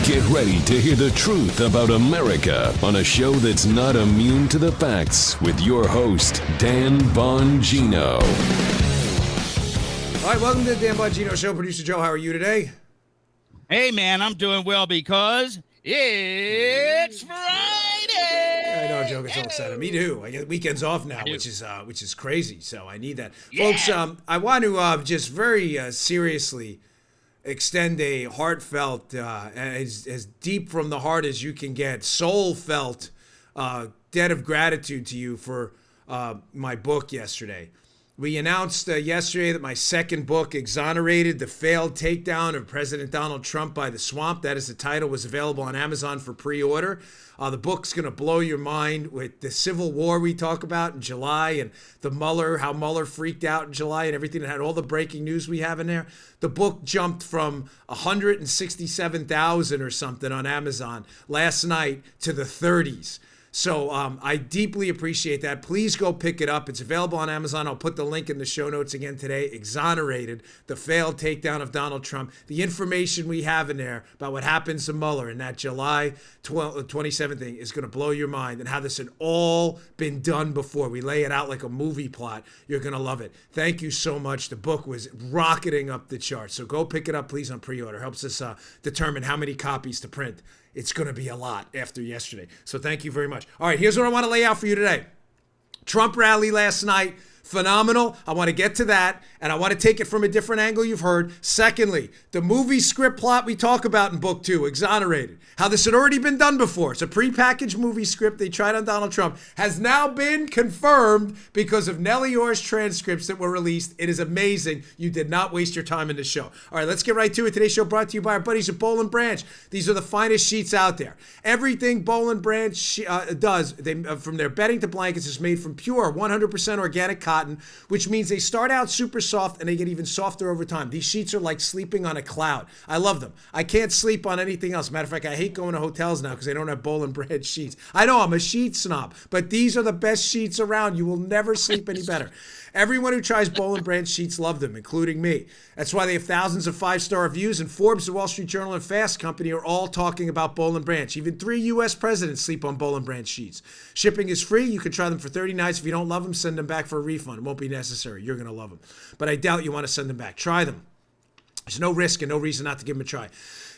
Get ready to hear the truth about America on a show that's not immune to the facts with your host, Dan Bongino. All right, welcome to the Dan Bongino Show. Producer Joe, how are you today? Hey, man, I'm doing well because it's Friday. I know, Joe gets all excited. Me too. I get weekends off now, which is crazy. So I need that, folks. I want to just very seriously extend a heartfelt, as deep from the heart as you can get, soul-felt debt of gratitude to you for my book yesterday. We announced yesterday that my second book, Exonerated, The Failed Takedown of President Donald Trump by the Swamp, that is the title, was available on Amazon for pre-order. The book's going to blow your mind with the Civil War we talk about in July and how Mueller freaked out in July and everything that had all the breaking news we have in there. The book jumped from 167,000 or something on Amazon last night to the 30s. So I deeply appreciate that. Please go pick it up. It's available on Amazon. I'll put the link in the show notes again today. Exonerated, the failed takedown of Donald Trump. The information we have in there about what happens to Mueller in that July 27th thing is going to blow your mind, and how this had all been done before. We lay it out like a movie plot. You're going to love it. Thank you so much. The book was rocketing up the charts. So go pick it up, please, on pre-order. Helps us determine how many copies to print. It's going to be a lot after yesterday. So thank you very much. All right, here's what I want to lay out for you today. Trump rally last night, phenomenal. I want to get to that, and I want to take it from a different angle you've heard. Secondly, the movie script plot we talk about in book 2, Exonerated, how this had already been done before. It's a prepackaged movie script they tried on Donald Trump, has now been confirmed because of Nellie Orr's transcripts that were released. It is amazing. You did not waste your time in the show. All right, let's get right to it. Today's show brought to you by our buddies at Boll & Branch. These are the finest sheets out there. Everything Boll & Branch does, from their bedding to blankets, is made from pure 100% organic cotton, which means they start out super soft and they get even softer over time. These sheets are like sleeping on a cloud. I love them. I can't sleep on anything else. Matter of fact, I hate going to hotels now because they don't have Boll & Branch sheets. I know I'm a sheet snob, but these are the best sheets around. You will never sleep any better. Everyone who tries Boll & Branch sheets love them, including me. That's why they have thousands of 5-star reviews, and Forbes, the Wall Street Journal, and Fast Company are all talking about Boll & Branch. Even 3 U.S. presidents sleep on Boll & Branch sheets. Shipping is free. You can try them for 30 nights. If you don't love them, send them back for a refund. It won't be necessary. You're going to love them. But I doubt you want to send them back. Try them. There's no risk and no reason not to give them a try.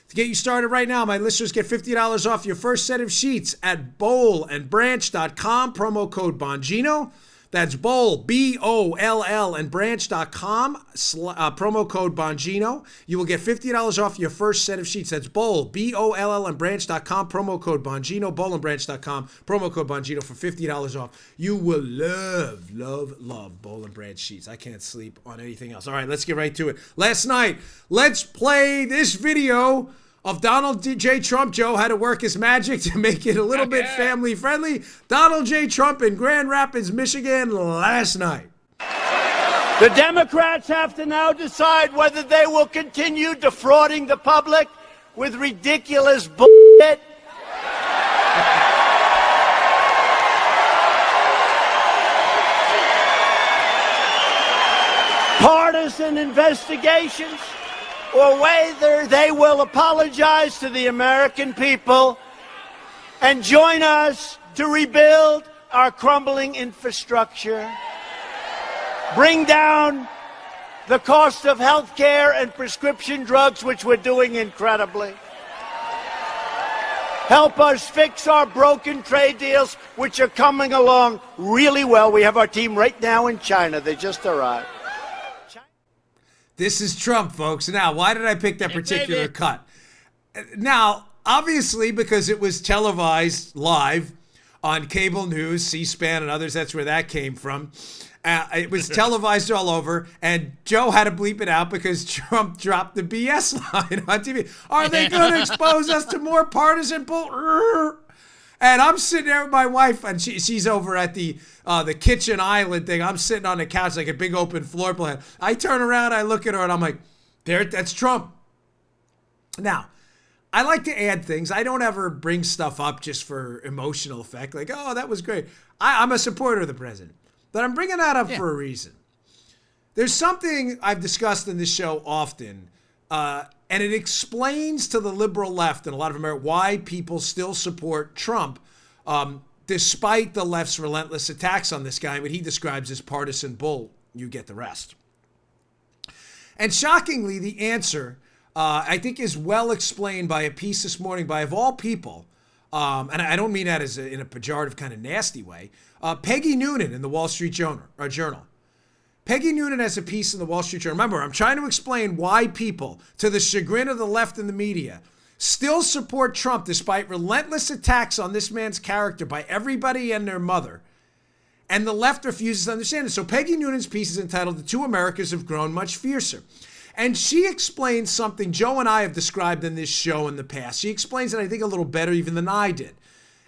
To get you started right now, my listeners get $50 off your first set of sheets at bollandbranch.com. Promo code Bongino. That's Boll, B-O-L-L, and branch.com, promo code Bongino. You will get $50 off your first set of sheets. That's Boll, B-O-L-L, and branch.com, promo code Bongino, bollandbranch.com, promo code Bongino for $50 off. You will love, love, love Boll & Branch sheets. I can't sleep on anything else. All right, let's get right to it. Last night, let's play this video of Donald J. Trump. Joe had to work his magic to make it a little bit family friendly. Donald J. Trump in Grand Rapids, Michigan last night. The Democrats have to now decide whether they will continue defrauding the public with ridiculous bullshit. Partisan investigations, or whether they will apologize to the American people and join us to rebuild our crumbling infrastructure, bring down the cost of health care and prescription drugs, which we're doing incredibly, help us fix our broken trade deals, which are coming along really well. We have our team right now in China. They just arrived. This is Trump, folks. Now, why did I pick that particular cut? Now, obviously, because it was televised live on cable news, C-SPAN and others. That's where that came from. It was televised all over, and Joe had to bleep it out because Trump dropped the BS line on TV. Are they going to expose us to more partisan bull? And I'm sitting there with my wife, and she's over at the kitchen island thing. I'm sitting on the couch like a big open floor plan. I turn around, I look at her, and I'm like, that's Trump. Now, I like to add things. I don't ever bring stuff up just for emotional effect. Like, oh, that was great. I'm a supporter of the president. But I'm bringing that up for a reason. There's something I've discussed in this show often. And it explains to the liberal left and a lot of America why people still support Trump, despite the left's relentless attacks on this guy, what he describes as partisan bull. You get the rest. And shockingly, the answer, I think, is well explained by a piece this morning by, of all people, and I don't mean that as in a pejorative kind of nasty way, Peggy Noonan in the Wall Street Journal. Peggy Noonan has a piece in the Wall Street Journal. Remember, I'm trying to explain why people, to the chagrin of the left and the media, still support Trump despite relentless attacks on this man's character by everybody and their mother. And the left refuses to understand it. So Peggy Noonan's piece is entitled "The Two Americas Have Grown Much Fiercer." And she explains something Joe and I have described in this show in the past. She explains it, I think, a little better even than I did.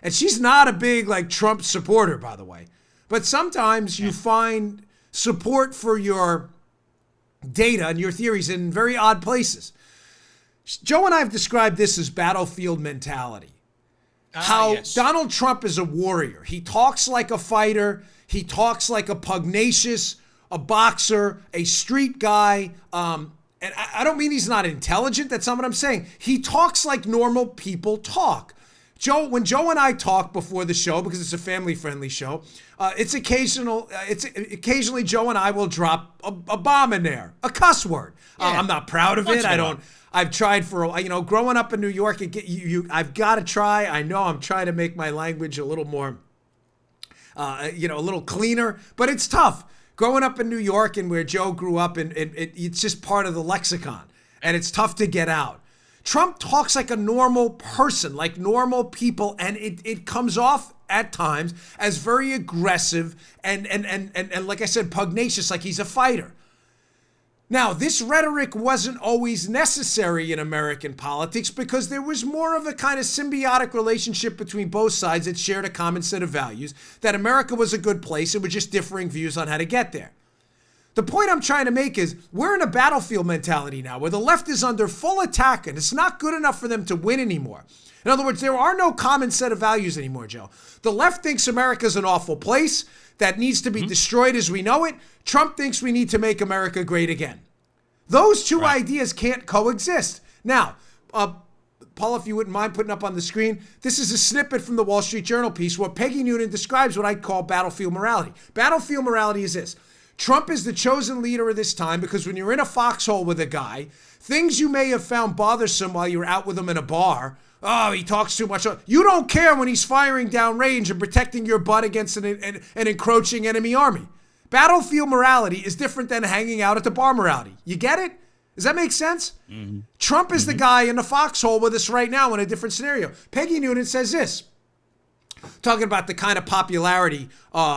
And she's not a big, Trump supporter, by the way. But sometimes you find support for your data and your theories in very odd places. Joe and I have described this as battlefield mentality. How Donald Trump is a warrior. He talks like a fighter. He talks like a pugnacious, a boxer, a street guy. And I don't mean he's not intelligent. That's not what I'm saying. He talks like normal people talk. When Joe and I talk before the show, because it's a family-friendly show, it's occasionally Joe and I will drop a bomb in there, a cuss word. I'm not proud of it. I've tried growing up in New York, I've got to try. I know I'm trying to make my language a little more, a little cleaner, but it's tough. Growing up in New York and where Joe grew up, and it's just part of the lexicon, and it's tough to get out. Trump talks like a normal person, like normal people, and it comes off at times as very aggressive and like I said, pugnacious, like he's a fighter. Now, this rhetoric wasn't always necessary in American politics because there was more of a kind of symbiotic relationship between both sides that shared a common set of values, that America was a good place. It was just differing views on how to get there. The point I'm trying to make is we're in a battlefield mentality now where the left is under full attack and it's not good enough for them to win anymore. In other words, there are no common set of values anymore, Joe. The left thinks America's an awful place that needs to be destroyed as we know it. Trump thinks we need to make America great again. Those two ideas can't coexist. Now, Paul, if you wouldn't mind putting up on the screen, this is a snippet from the Wall Street Journal piece where Peggy Noonan describes what I call battlefield morality. Battlefield morality is this. Trump is the chosen leader of this time because when you're in a foxhole with a guy, things you may have found bothersome while you were out with him in a bar, oh, he talks too much. You don't care when he's firing down range and protecting your butt against an encroaching enemy army. Battlefield morality is different than hanging out at the bar morality. You get it? Does that make sense? Mm-hmm. Trump is the guy in the foxhole with us right now in a different scenario. Peggy Noonan says this, talking about the kind of popularity,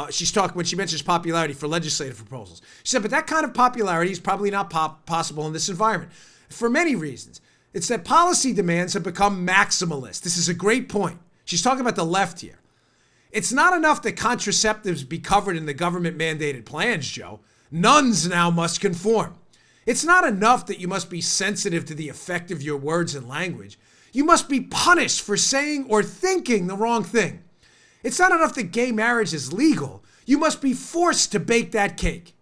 she's talking when she mentions popularity for legislative proposals. She said, but that kind of popularity is probably not possible in this environment for many reasons. It's that policy demands have become maximalist. This is a great point. She's talking about the left here. It's not enough that contraceptives be covered in the government-mandated plans, Joe. Nuns now must conform. It's not enough that you must be sensitive to the effect of your words and language. You must be punished for saying or thinking the wrong thing. It's not enough that gay marriage is legal. You must be forced to bake that cake.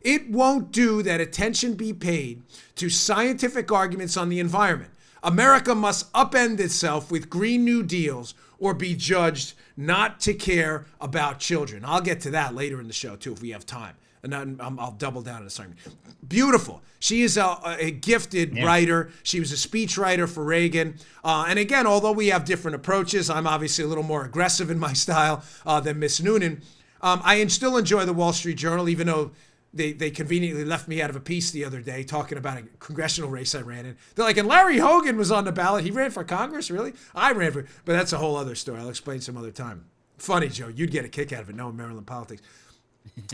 It won't do that attention be paid to scientific arguments on the environment. America must upend itself with Green New Deals or be judged not to care about children. I'll get to that later in the show, too, if we have time. And I'll double down on this argument. Beautiful. She is a gifted writer. She was a speechwriter for Reagan. And again, although we have different approaches, I'm obviously a little more aggressive in my style than Miss Noonan. I still enjoy the Wall Street Journal, even though they conveniently left me out of a piece the other day talking about a congressional race I ran in. They're like, and Larry Hogan was on the ballot. He ran for Congress, really? I ran for, but that's a whole other story. I'll explain some other time. Funny, Joe. You'd get a kick out of it knowing Maryland politics.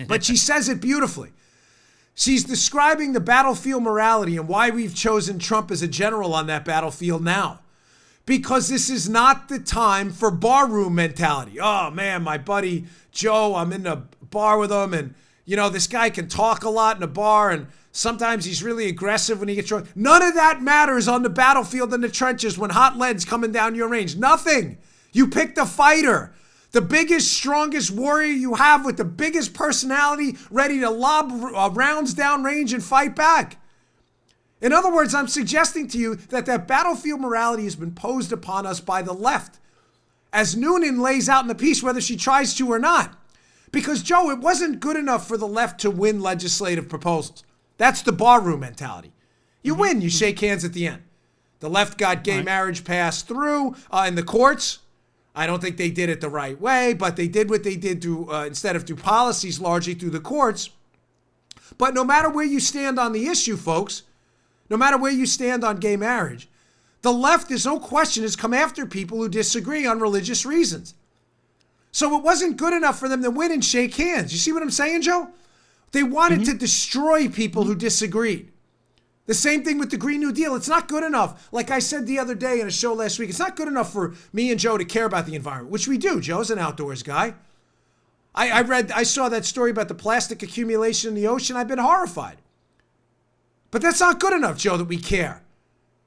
But she says it beautifully. She's describing the battlefield morality and why we've chosen Trump as a general on that battlefield now. Because this is not the time for barroom mentality. Oh, man, my buddy Joe, I'm in the bar with him, and this guy can talk a lot in a bar, and sometimes he's really aggressive when he gets drunk. None of that matters on the battlefield in the trenches when hot lead's coming down your range. Nothing. You picked a fighter. The biggest, strongest warrior you have with the biggest personality ready to lob rounds down range and fight back. In other words, I'm suggesting to you that battlefield morality has been posed upon us by the left, as Noonan lays out in the piece, whether she tries to or not. Because, Joe, it wasn't good enough for the left to win legislative proposals. That's the barroom mentality. You win, you shake hands at the end. The left got gay marriage passed through in the courts. I don't think they did it the right way, but they did what they did through, instead of through policies, largely through the courts. But no matter where you stand on the issue, folks, no matter where you stand on gay marriage, the left, there's no question, has come after people who disagree on religious reasons. So it wasn't good enough for them to win and shake hands. You see what I'm saying, Joe? They wanted to destroy people who disagreed. The same thing with the Green New Deal. It's not good enough. Like I said the other day in a show last week, it's not good enough for me and Joe to care about the environment, which we do. Joe's an outdoors guy. I saw that story about the plastic accumulation in the ocean. I've been horrified. But that's not good enough, Joe, that we care.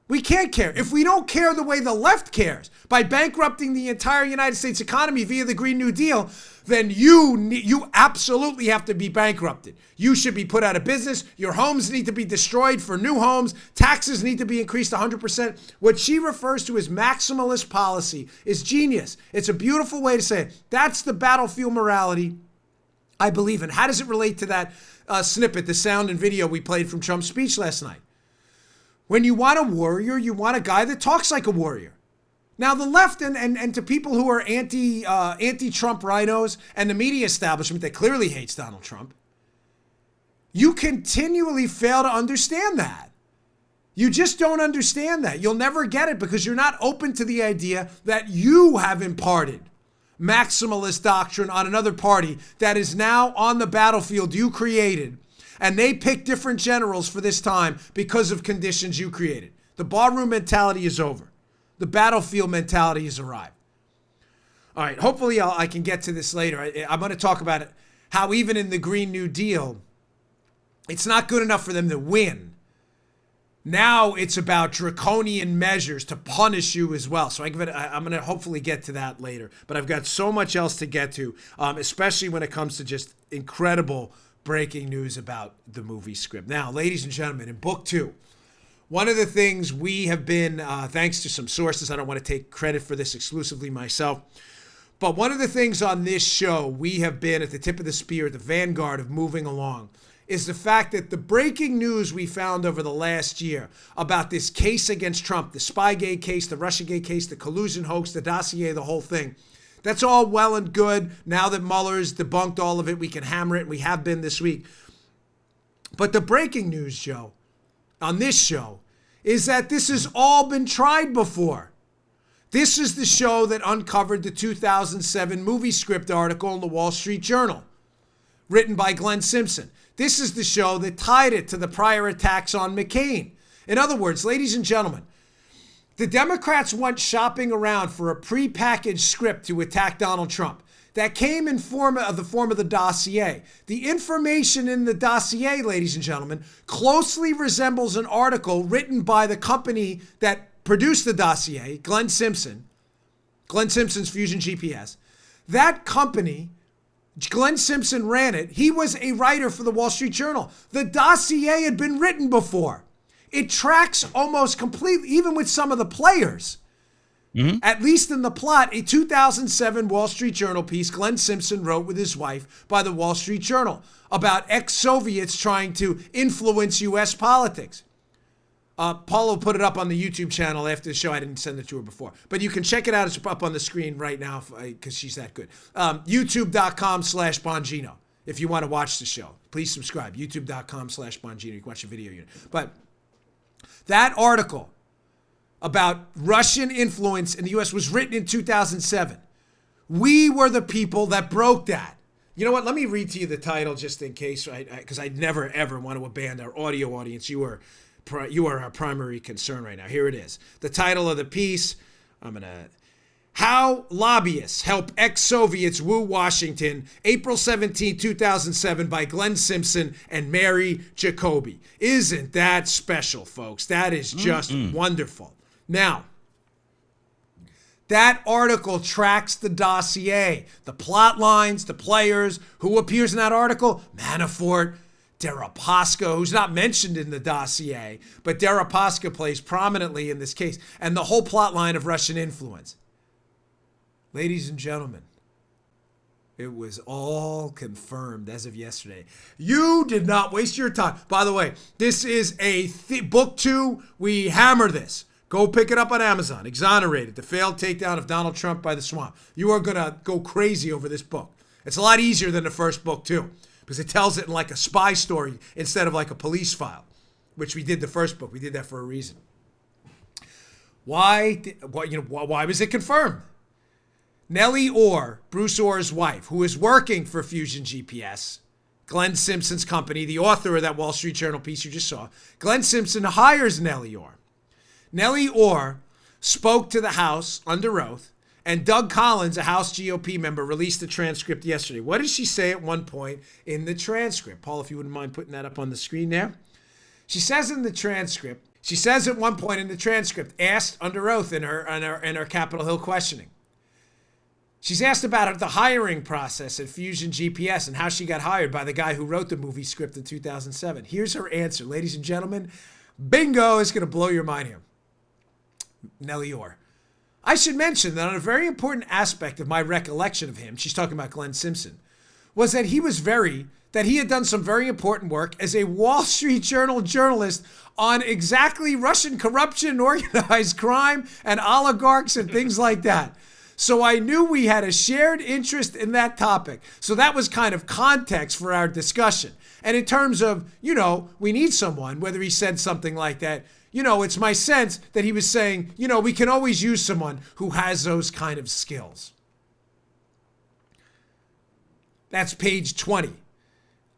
We can't care. If we don't care the way the left cares, by bankrupting the entire United States economy via the Green New Deal, then you absolutely have to be bankrupted. You should be put out of business. Your homes need to be destroyed for new homes. Taxes need to be increased 100%. What she refers to as maximalist policy is genius. It's a beautiful way to say it. That's the battlefield morality I believe in. How does it relate to that snippet, the sound and video we played from Trump's speech last night? When you want a warrior, you want a guy that talks like a warrior. Now, the left and to people who are anti-Trump rhinos and the media establishment that clearly hates Donald Trump, you continually fail to understand that. You just don't understand that. You'll never get it because you're not open to the idea that you have imparted maximalist doctrine on another party that is now on the battlefield you created. And they pick different generals for this time because of conditions you created. The barroom mentality is over. The battlefield mentality has arrived. All right, hopefully I can get to this later. I'm going to talk about it, how even in the Green New Deal, it's not good enough for them to win. Now it's about draconian measures to punish you as well. So I'm going to hopefully get to that later. But I've got so much else to get to, especially when it comes to just incredible breaking news about the movie script. Now, ladies and gentlemen, in book 2, one of the things we have been, thanks to some sources, I don't want to take credit for this exclusively myself, but one of the things on this show we have been at the tip of the spear, at the vanguard of moving along, is the fact that the breaking news we found over the last year about this case against Trump, the Spygate case, the Russiagate case, the collusion hoax, the dossier, the whole thing, that's all well and good. Now that Mueller's debunked all of it, we can hammer it, and we have been this week. But the breaking news, Joe, on this show, is that this has all been tried before. This is the show that uncovered the 2007 movie script article in the Wall Street Journal, written by Glenn Simpson. This is the show that tied it to the prior attacks on McCain. In other words, ladies and gentlemen, the Democrats went shopping around for a prepackaged script to attack Donald Trump. That came in the form of the dossier. The information in the dossier, ladies and gentlemen, closely resembles an article written by the company that produced the dossier, Glenn Simpson's Fusion GPS. That company, Glenn Simpson ran it. He was a writer for the Wall Street Journal. The dossier had been written before. It tracks almost completely, even with some of the players. At least in the plot, a 2007 Wall Street Journal piece Glenn Simpson wrote with his wife by the Wall Street Journal about ex-Soviets trying to influence U.S. politics. Paula put it up on the YouTube channel after the show. I didn't send it to her before. But you can check it out. It's up on the screen right now because she's that good. YouTube.com/Bongino if you want to watch the show. Please subscribe. YouTube.com/Bongino. You can watch the video unit. But that article about Russian influence in the U.S. was written in 2007. We were the people that broke that. You know what? Let me read to you the title just in case, because I never, ever want to abandon our audio audience. You are our primary concern right now. Here it is. The title of the piece, How Lobbyists Help Ex-Soviets Woo Washington, April 17, 2007, by Glenn Simpson and Mary Jacoby. Isn't that special, folks? That is just wonderful. Now, that article tracks the dossier, the plot lines, the players. Who appears in that article? Manafort, Deripaska, who's not mentioned in the dossier, but Deripaska plays prominently in this case, and the whole plot line of Russian influence. Ladies and gentlemen, it was all confirmed as of yesterday. You did not waste your time. By the way, this is a book 2. We hammer this. Go pick it up on Amazon. Exonerated, the failed takedown of Donald Trump by the swamp. You are going to go crazy over this book. It's a lot easier than the first book, too, because it tells it in like a spy story instead of like a police file, which we did the first book. We did that for a reason. Why was it confirmed? Nellie Orr, Bruce Orr's wife, who is working for Fusion GPS, Glenn Simpson's company, the author of that Wall Street Journal piece you just saw, Glenn Simpson hires Nellie Orr. Nellie Orr spoke to the House under oath, and Doug Collins, a House GOP member, released the transcript yesterday. What did she say at one point in the transcript? Paul, if you wouldn't mind putting that up on the screen there. She says in the transcript, at one point in the transcript, asked under oath in her Capitol Hill questioning, she's asked about the hiring process at Fusion GPS and how she got hired by the guy who wrote the movie script in 2007. Here's her answer, ladies and gentlemen. Bingo, it's going to blow your mind here. Nellie Orr. I should mention that on a very important aspect of my recollection of him, she's talking about Glenn Simpson, was that he had done some very important work as a Wall Street Journal journalist on exactly Russian corruption, organized crime, and oligarchs and things like that. So I knew we had a shared interest in that topic. So that was kind of context for our discussion. And in terms of, we need someone, whether he said something like that, it's my sense that he was saying, we can always use someone who has those kind of skills. That's page 20.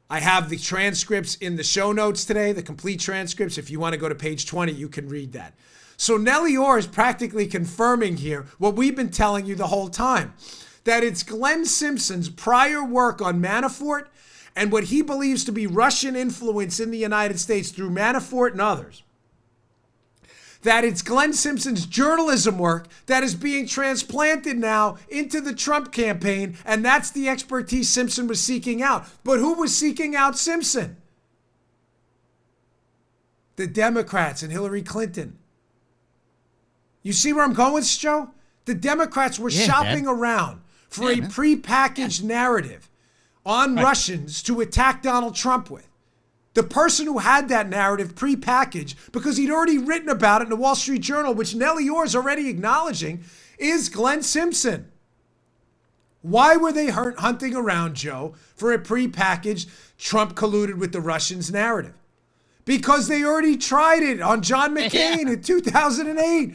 I have the transcripts in the show notes today, the complete transcripts. If you want to go to page 20, you can read that. So Nellie Orr is practically confirming here what we've been telling you the whole time, that it's Glenn Simpson's prior work on Manafort and what he believes to be Russian influence in the United States through Manafort and others. That it's Glenn Simpson's journalism work that is being transplanted now into the Trump campaign, and that's the expertise Simpson was seeking out. But who was seeking out Simpson? The Democrats and Hillary Clinton. You see where I'm going with this, Joe? The Democrats were shopping around for a prepackaged narrative on Russians to attack Donald Trump with. The person who had that narrative prepackaged, because he'd already written about it in the Wall Street Journal, which Nellie Orr is already acknowledging, is Glenn Simpson. Why were they hunting around, Joe, for a prepackaged Trump colluded with the Russians narrative? Because they already tried it on John McCain in 2008.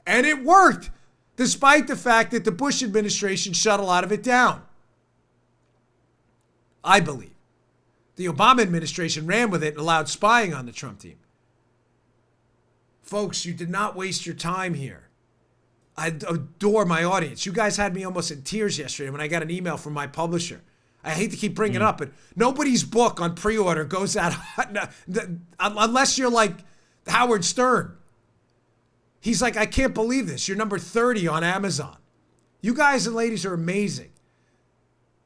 And it worked, despite the fact that the Bush administration shut a lot of it down. I believe. The Obama administration ran with it and allowed spying on the Trump team. Folks, you did not waste your time here. I adore my audience. You guys had me almost in tears yesterday when I got an email from my publisher. I hate to keep bringing it up, but nobody's book on pre-order goes out unless you're like Howard Stern. He's like, I can't believe this. You're number 30 on Amazon. You guys and ladies are amazing.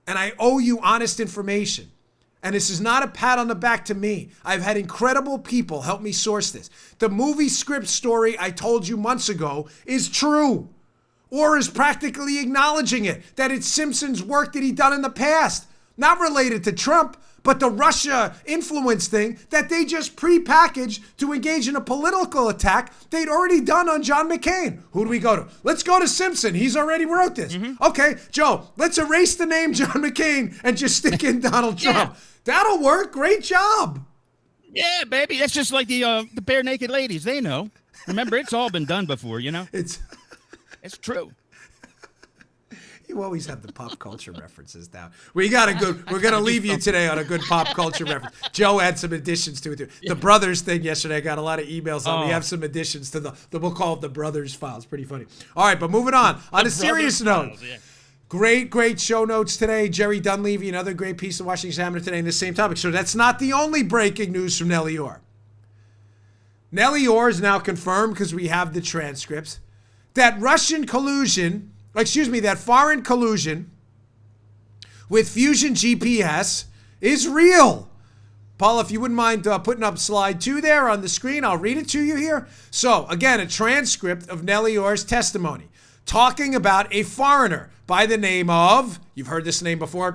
And I owe you honest information. And this is not a pat on the back to me. I've had incredible people help me source this. The movie script story I told you months ago is true. Or is practically acknowledging it, that it's Simpson's work that he'd done in the past. Not related to Trump, but the Russia influence thing that they just prepackaged to engage in a political attack they'd already done on John McCain. Who do we go to? Let's go to Simpson. He's already wrote this. Okay, Joe, let's erase the name John McCain and just stick in Donald Trump. That'll work. Great job. Yeah, baby. That's just like the bare naked ladies. They know. Remember, it's all been done before, It's true. You always have the pop culture references down. We're gonna leave you today on a good pop culture reference. Joe had some additions to it. The Brothers thing yesterday, I got a lot of emails on. We have some additions to we'll call it the Brothers files. Pretty funny. All right, but moving on. On a serious note. Great show notes today. Jerry Dunleavy, another great piece of Washington Examiner today in the same topic. So that's not the only breaking news from Nellie Orr. Nellie Orr is now confirmed, because we have the transcripts, that that foreign collusion with Fusion GPS is real. Paula, if you wouldn't mind putting up slide 2 there on the screen, I'll read it to you here. So, again, a transcript of Nellie Orr's testimony talking about a foreigner by the name of, you've heard this name before,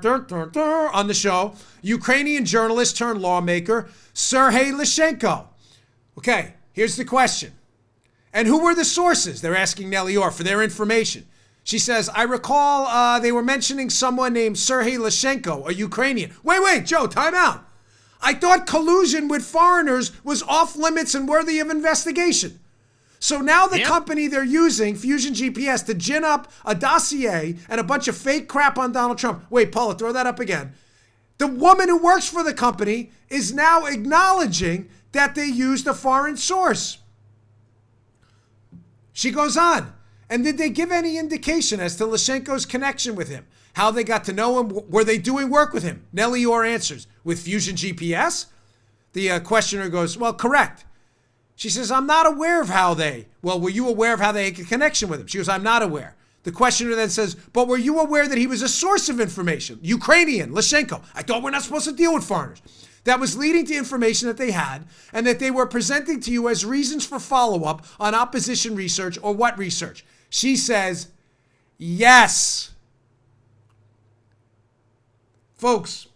on the show, Ukrainian journalist turned lawmaker, Sergei Lyshenko. Okay, here's the question. And who were the sources? They're asking Nellie Orr for their information. She says, I recall they were mentioning someone named Sergei Lyshenko, a Ukrainian. Wait, Joe, time out. I thought collusion with foreigners was off limits and worthy of investigation. So now the company they're using, Fusion GPS, to gin up a dossier and a bunch of fake crap on Donald Trump. Wait, Paula, throw that up again. The woman who works for the company is now acknowledging that they used a foreign source. She goes on. And did they give any indication as to Lyshenko's connection with him? How they got to know him? Were they doing work with him? Nellie Orr answers, with Fusion GPS? The questioner goes, well, correct. She says, I'm not aware of how they, well, were you aware of how they had a connection with him? She goes, I'm not aware. The questioner then says, but were you aware that he was a source of information? Ukrainian, Lyshenko. I thought we're not supposed to deal with foreigners. That was leading to information that they had and that they were presenting to you as reasons for follow-up on opposition research or what research? She says, yes. Folks,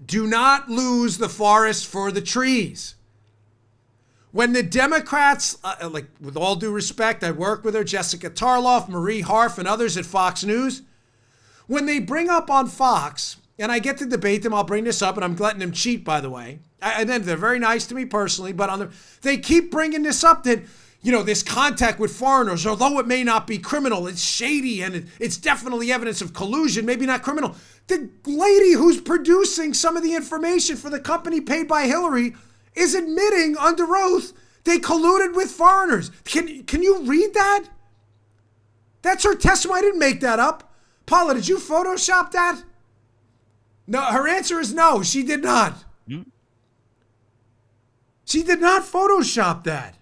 do not lose the forest for the trees. When the Democrats, like with all due respect, I work with her, Jessica Tarloff, Marie Harf, and others at Fox News. When they bring up on Fox, and I get to debate them, I'll bring this up, and I'm letting them cheat, by the way. And then they're very nice to me personally, but they keep bringing this up that, this contact with foreigners, although it may not be criminal, it's shady, and it's definitely evidence of collusion, maybe not criminal. The lady who's producing some of the information for the company paid by Hillary is admitting under oath they colluded with foreigners. Can you read that? That's her testimony. I didn't make that up. Paula, did you Photoshop that? No, her answer is no, she did not. She did not Photoshop that.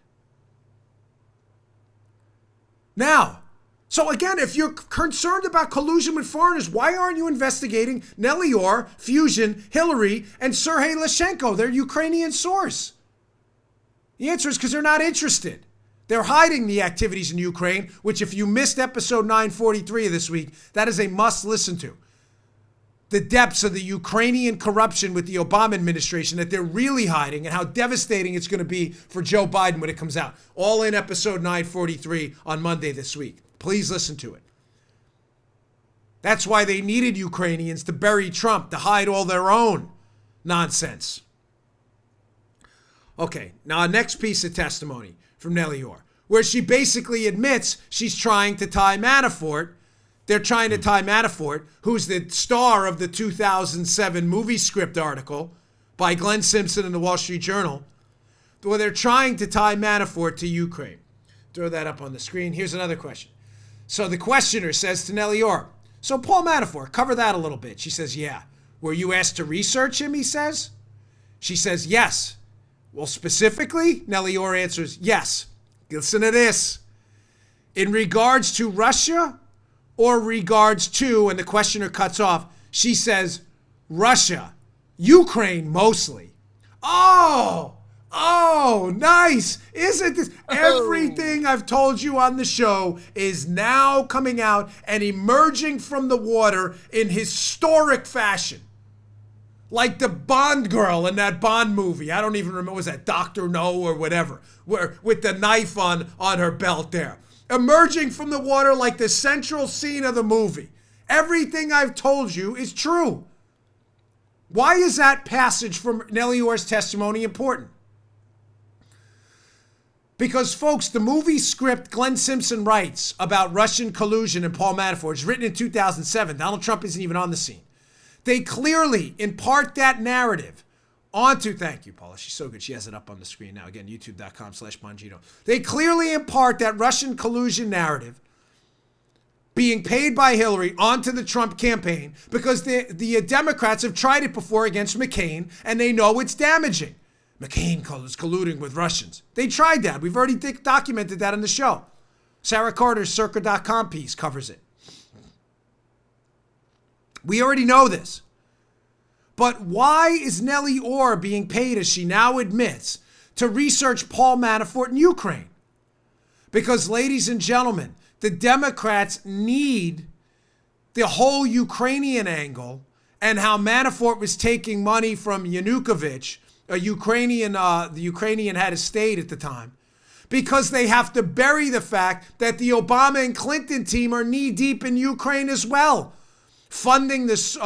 Now, so again, if you're concerned about collusion with foreigners, why aren't you investigating Nellie Orr, Fusion, Hillary, and Sergei Lyshenko, their Ukrainian source? The answer is because they're not interested. They're hiding the activities in Ukraine, which if you missed episode 943 of this week, that is a must listen to. The depths of the Ukrainian corruption with the Obama administration that they're really hiding and how devastating it's going to be for Joe Biden when it comes out. All in episode 943 on Monday this week. Please listen to it. That's why they needed Ukrainians to bury Trump, to hide all their own nonsense. Okay, now next piece of testimony from Nellie Orr, where she basically admits she's trying to tie Manafort. They're trying to tie Manafort, who's the star of the 2007 movie script article by Glenn Simpson in the Wall Street Journal, where they're trying to tie Manafort to Ukraine. Throw that up on the screen. Here's another question. So the questioner says to Nellie Orr, so Paul Manafort, cover that a little bit. She says, yeah. Were you asked to research him, he says? She says, yes. Well, specifically, Nellie Orr answers, yes. Listen to this. In regards to Russia or regards to, and the questioner cuts off, she says, Russia, Ukraine mostly. Oh, nice. Isn't this? Everything I've told you on the show is now coming out and emerging from the water in historic fashion. Like the Bond girl in that Bond movie. I don't even remember, was that Dr. No or whatever, where with the knife on her belt there. Emerging from the water like the central scene of the movie. Everything I've told you is true. Why is that passage from Nellie Orr's testimony important? Because, folks, the movie script Glenn Simpson writes about Russian collusion and Paul Manafort is written in 2007. Donald Trump isn't even on the scene. They clearly impart that narrative onto, thank you, Paula. She's so good. She has it up on the screen now. Again, youtube.com/Bongino. They clearly impart that Russian collusion narrative being paid by Hillary onto the Trump campaign because the Democrats have tried it before against McCain and they know it's damaging. McCain is colluding with Russians. They tried that. We've already documented that on the show. Sarah Carter's Circa.com piece covers it. We already know this. But why is Nellie Orr being paid, as she now admits, to research Paul Manafort in Ukraine? Because, ladies and gentlemen, the Democrats need the whole Ukrainian angle and how Manafort was taking money from Yanukovych, a Ukrainian, the Ukrainian head of state at the time, because they have to bury the fact that the Obama and Clinton team are knee-deep in Ukraine as well, funding this,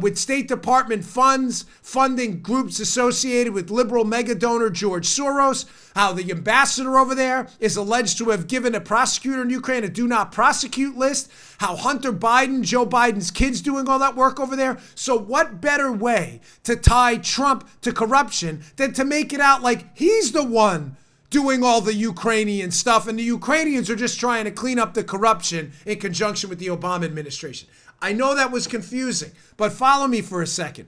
with State Department funds, funding groups associated with liberal mega donor George Soros, how the ambassador over there is alleged to have given a prosecutor in Ukraine a do not prosecute list, how Hunter Biden, Joe Biden's kids doing all that work over there. So what better way to tie Trump to corruption than to make it out like he's the one doing all the Ukrainian stuff and the Ukrainians are just trying to clean up the corruption in conjunction with the Obama administration. I know that was confusing, but follow me for a second.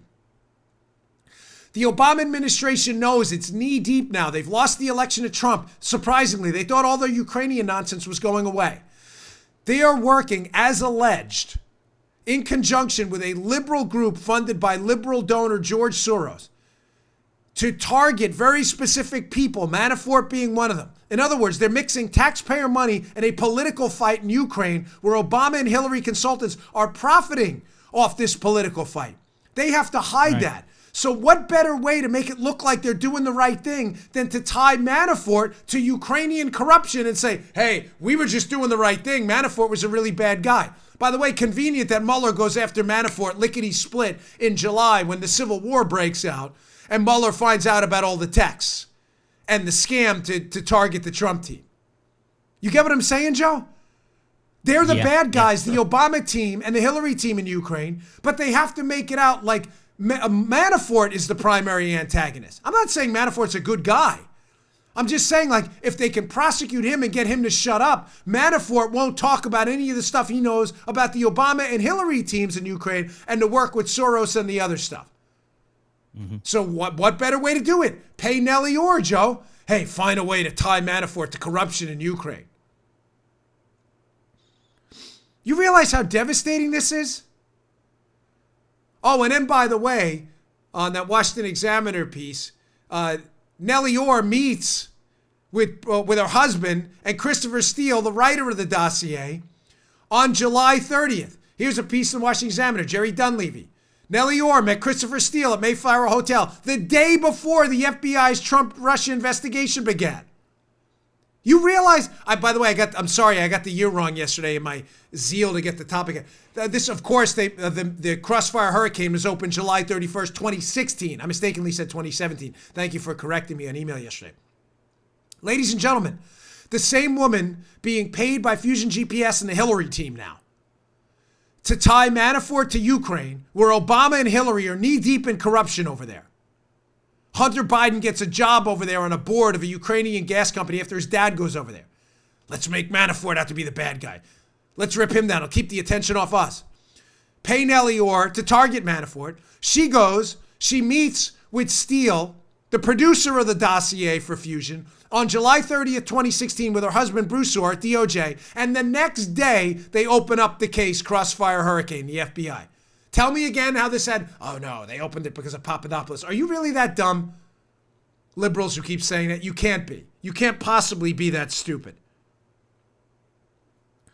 The Obama administration knows it's knee deep now. They've lost the election to Trump. Surprisingly, they thought all the Ukrainian nonsense was going away. They are working, as alleged, in conjunction with a liberal group funded by liberal donor George Soros to target very specific people, Manafort being one of them. In other words, they're mixing taxpayer money in a political fight in Ukraine where Obama and Hillary consultants are profiting off this political fight. They have to hide that. So what better way to make it look like they're doing the right thing than to tie Manafort to Ukrainian corruption and say, hey, we were just doing the right thing. Manafort was a really bad guy. By the way, convenient that Mueller goes after Manafort lickety-split in July when the Civil War breaks out and Mueller finds out about all the texts and the scam to target the Trump team. You get what I'm saying, Joe? They're the bad guys, the Obama team and the Hillary team in Ukraine, but they have to make it out like Manafort is the primary antagonist. I'm not saying Manafort's a good guy. I'm just saying, like, if they can prosecute him and get him to shut up, Manafort won't talk about any of the stuff he knows about the Obama and Hillary teams in Ukraine and to work with Soros and the other stuff. So what better way to do it? Pay Nellie Orr, Joe. Hey, find a way to tie Manafort to corruption in Ukraine. You realize how devastating this is? Oh, and then, by the way, on that Washington Examiner piece, Nellie Orr meets with her husband and Christopher Steele, the writer of the dossier, on July 30th. Here's a piece in the Washington Examiner, Jerry Dunleavy. Nellie Orr met Christopher Steele at Mayflower Hotel the day before the FBI's Trump-Russia investigation began. You realize, by the way, I'm sorry, I got the year wrong yesterday in my zeal to get the topic. This, of course, the Crossfire Hurricane was opened July 31st, 2016. I mistakenly said 2017. Thank you for correcting me on email yesterday. Ladies and gentlemen, the same woman being paid by Fusion GPS and the Hillary team now to tie Manafort to Ukraine, where Obama and Hillary are knee-deep in corruption over there. Hunter Biden gets a job over there on a board of a Ukrainian gas company after his dad goes over there. Let's make Manafort out to be the bad guy. Let's rip him down. It'll keep the attention off us. Pay Nellie Orr to target Manafort. She goes, she meets with Steele, the producer of the dossier for Fusion, on July 30th, 2016 with her husband, Bruce Orr at DOJ. And the next day, they open up the case, Crossfire Hurricane, the FBI. Tell me again how this had, oh no, they opened it because of Papadopoulos. Are you really that dumb? Liberals who keep saying that, you can't be. You can't possibly be that stupid.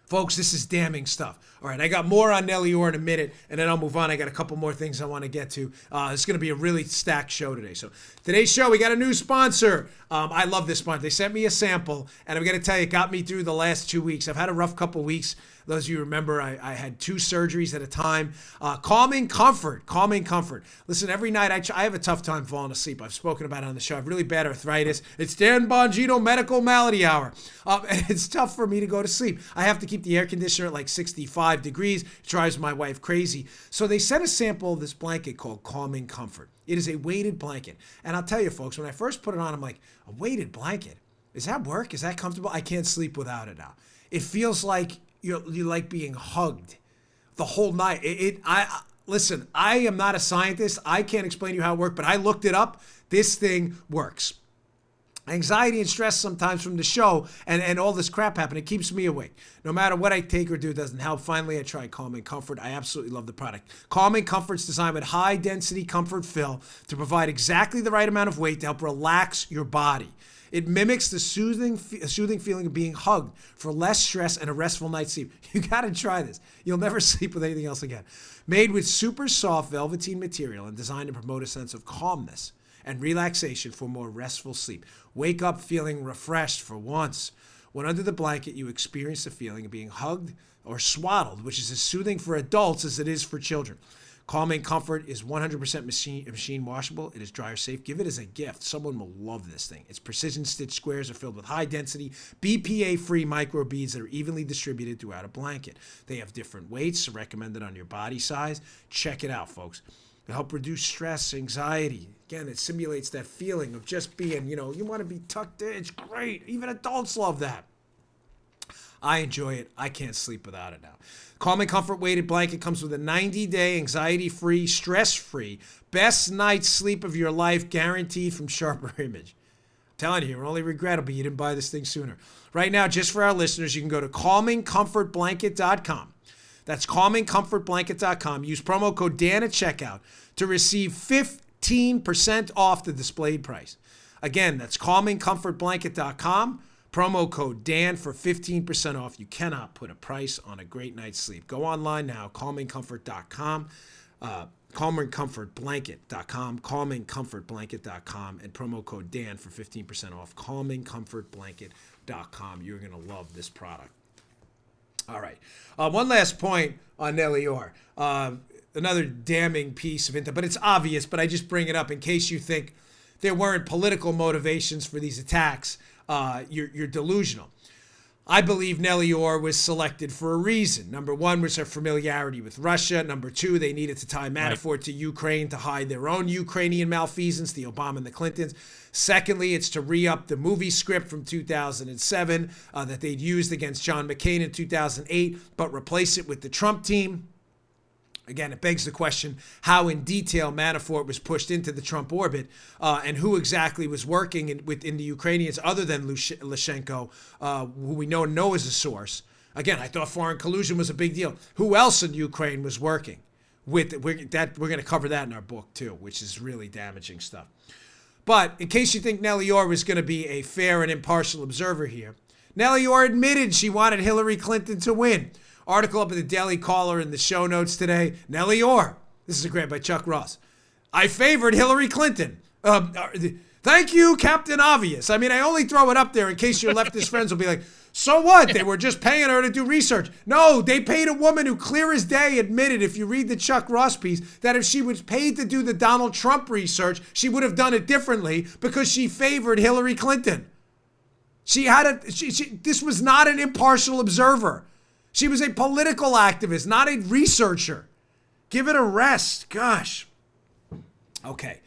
Folks, this is damning stuff. All right, I got more on Nellie Orr in a minute, and then I'll move on. I got a couple more things I want to get to. It's going to be a really stacked show today. So today's show, we got a new sponsor. I love this sponsor. They sent me a sample, and I'm going to tell you, it got me through the last 2 weeks. I've had a rough couple weeks. Those of you remember, I had 2 surgeries at a time. Calming Comfort. Listen, every night I have a tough time falling asleep. I've spoken about it on the show. I have really bad arthritis. It's Dan Bongino Medical Malady Hour. And it's tough for me to go to sleep. I have to keep the air conditioner at like 65 degrees. It drives my wife crazy. So they sent a sample of this blanket called Calming Comfort. It is a weighted blanket. And I'll tell you, folks, when I first put it on, I'm like, a weighted blanket? Does that work? Is that comfortable? I can't sleep without it now. It feels like you like being hugged the whole night. Listen, I am not a scientist. I can't explain to you how it works, but I looked it up. This thing works. Anxiety and stress sometimes from the show and all this crap happening, it keeps me awake. No matter what I take or do, it doesn't help. Finally, I tried Calming Comfort. I absolutely love the product. Calming Comfort's designed with high-density comfort fill to provide exactly the right amount of weight to help relax your body. It mimics the soothing feeling of being hugged for less stress and a restful night's sleep. You got to try this. You'll never sleep with anything else again. Made with super soft velveteen material and designed to promote a sense of calmness and relaxation for more restful sleep. Wake up feeling refreshed for once. When under the blanket, you experience the feeling of being hugged or swaddled, which is as soothing for adults as it is for children. Calming Comfort is 100% machine washable. It is dryer safe. Give it as a gift. Someone will love this thing. Its precision stitch squares are filled with high density, BPA-free micro beads that are evenly distributed throughout a blanket. They have different weights recommended on your body size. Check it out, folks. To help reduce stress, anxiety. Again, it simulates that feeling of just being, you want to be tucked in. It's great. Even adults love that. I enjoy it. I can't sleep without it now. Calming Comfort weighted blanket comes with a 90-day anxiety-free, stress-free, best night's sleep of your life guaranteed from Sharper Image. I'm telling you, you're only regrettable you didn't buy this thing sooner. Right now, just for our listeners, you can go to calmingcomfortblanket.com. That's calmingcomfortblanket.com. Use promo code Dan at checkout to receive 15% off the displayed price. Again, that's calmingcomfortblanket.com. Promo code Dan for 15% off. You cannot put a price on a great night's sleep. Go online now, calmingcomfort.com, calmingcomfortblanket.com, calmingcomfortblanket.com, and promo code Dan for 15% off, calmingcomfortblanket.com. You're going to love this product. All right. One last point on Nellie Orr. Another damning piece of info, but it's obvious, but I just bring it up in case you think there weren't political motivations for these attacks. You're delusional. I believe Nellie Orr was selected for a reason. Number one was her familiarity with Russia. Number two, they needed to tie Manafort to Ukraine to hide their own Ukrainian malfeasance, the Obama and the Clintons. Secondly, it's to re-up the movie script from 2007 that they'd used against John McCain in 2008, but replace it with the Trump team. Again, it begs the question how in detail Manafort was pushed into the Trump orbit and who exactly was working within the Ukrainians other than Lyshenko, who we know is a source. Again, I thought foreign collusion was a big deal. Who else in Ukraine was working with we're going to cover that in our book too, which is really damaging stuff. But in case you think Nellie Orr was going to be a fair and impartial observer here, Nellie Orr admitted she wanted Hillary Clinton to win. Article up at the Daily Caller in the show notes today. Nellie Orr. This is a great by Chuck Ross. I favored Hillary Clinton. Thank you, Captain Obvious. I mean, I only throw it up there in case your leftist friends will be like, so what? They were just paying her to do research. No, they paid a woman who clear as day admitted, if you read the Chuck Ross piece, that if she was paid to do the Donald Trump research, she would have done it differently because she favored Hillary Clinton. This was not an impartial observer. She was a political activist, not a researcher. Give it a rest. Gosh. Okay.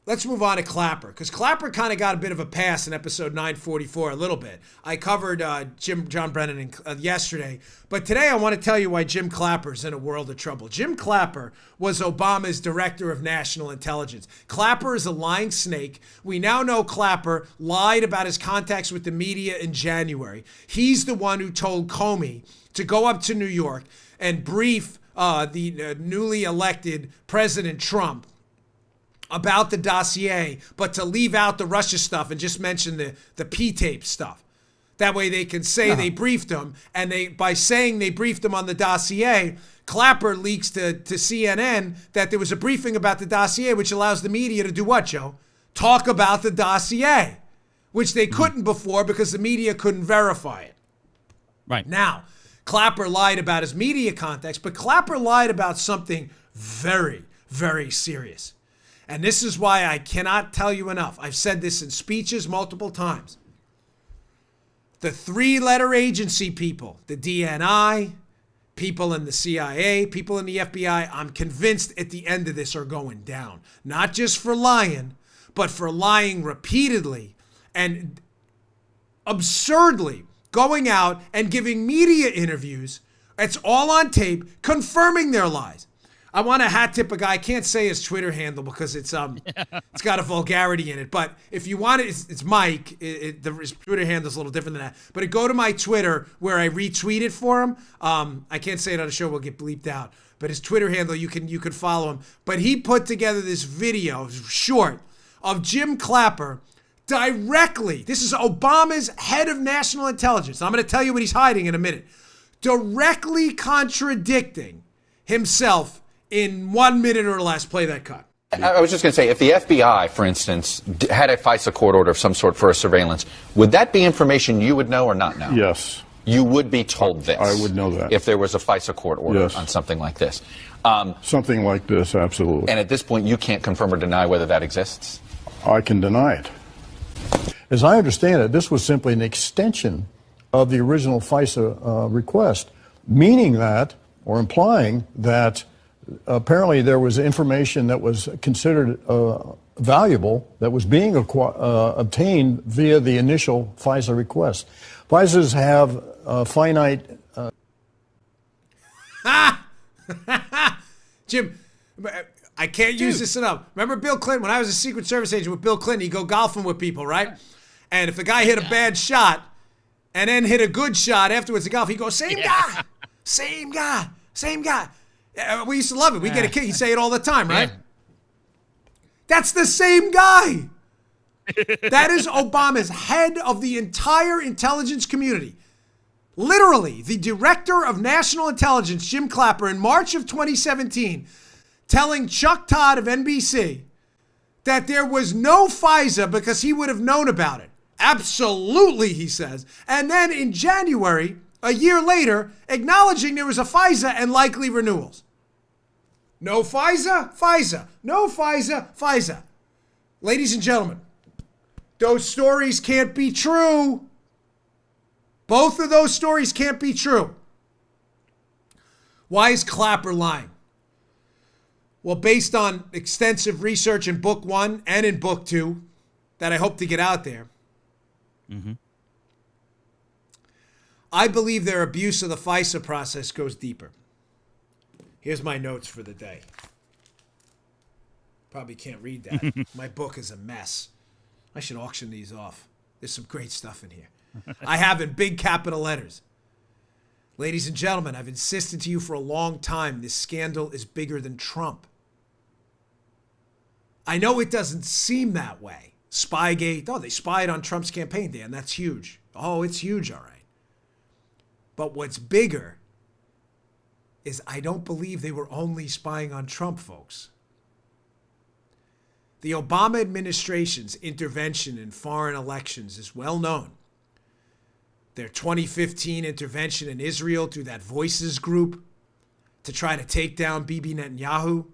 Let's move on to Clapper, because Clapper kind of got a bit of a pass in episode 944 a little bit. I covered John Brennan yesterday, but today I want to tell you why Jim Clapper's in a world of trouble. Jim Clapper was Obama's director of national intelligence. Clapper is a lying snake. We now know Clapper lied about his contacts with the media in January. He's the one who told Comey to go up to New York and brief the newly elected President Trump about the dossier, but to leave out the Russia stuff and just mention the P-tape stuff. That way they can say they briefed him, and by saying they briefed him on the dossier, Clapper leaks to CNN that there was a briefing about the dossier, which allows the media to do what, Joe? Talk about the dossier, which they couldn't before because the media couldn't verify it. Right. Now, Clapper lied about his media contacts, but Clapper lied about something very, very serious. And this is why I cannot tell you enough. I've said this in speeches multiple times. The three-letter agency people, the DNI, people in the CIA, people in the FBI, I'm convinced at the end of this are going down. Not just for lying, but for lying repeatedly and absurdly going out and giving media interviews. It's all on tape, confirming their lies. I want to hat tip a guy. I can't say his Twitter handle because it's got a vulgarity in it. But if you want it, it's Mike. His Twitter handle is a little different than that. But go to my Twitter where I retweet it for him. I can't say it on the show; we'll get bleeped out. But his Twitter handle, you can follow him. But he put together this video, short, of Jim Clapper directly. This is Obama's head of national intelligence. I'm going to tell you what he's hiding in a minute. Directly contradicting himself in 1 minute or less. Play that cut. I was just going to say, if the FBI, for instance, had a FISA court order of some sort for a surveillance, would that be information you would know or not know? Yes. You would be told this. I would know that. If there was a FISA court order Yes. on something like this. Something like this, absolutely. And at this point, you can't confirm or deny whether that exists? I can deny it. As I understand it, this was simply an extension of the original FISA request, meaning that, or implying that, apparently there was information that was considered valuable that was being obtained via the initial FISA request. FISAs have finite... Jim, I can't use this enough. Remember Bill Clinton? When I was a Secret Service agent with Bill Clinton, he'd go golfing with people, right? And if the guy hit a bad shot and then hit a good shot afterwards at golf, he'd go, same guy, same guy, same guy. We used to love it. We get a kick. He'd say it all the time, right? Yeah. That's the same guy. That is Obama's head of the entire intelligence community. Literally, the director of national intelligence, Jim Clapper, in March of 2017, telling Chuck Todd of NBC that there was no FISA because he would have known about it. Absolutely, he says. And then in January, a year later, acknowledging there was a FISA and likely renewals. No FISA, FISA. No FISA, FISA. Ladies and gentlemen, those stories can't be true. Both of those stories can't be true. Why is Clapper lying? Well, based on extensive research in book 1 and in book 2 that I hope to get out there, I believe their abuse of the FISA process goes deeper. Here's my notes for the day. Probably can't read that. My book is a mess. I should auction these off. There's some great stuff in here. I have in big capital letters. Ladies and gentlemen, I've insisted to you for a long time, this scandal is bigger than Trump. I know it doesn't seem that way. Spygate, oh, they spied on Trump's campaign, Dan. That's huge. Oh, it's huge, all right. But what's bigger is I don't believe they were only spying on Trump, folks. The Obama administration's intervention in foreign elections is well known. Their 2015 intervention in Israel through that Voices group to try to take down Bibi Netanyahu.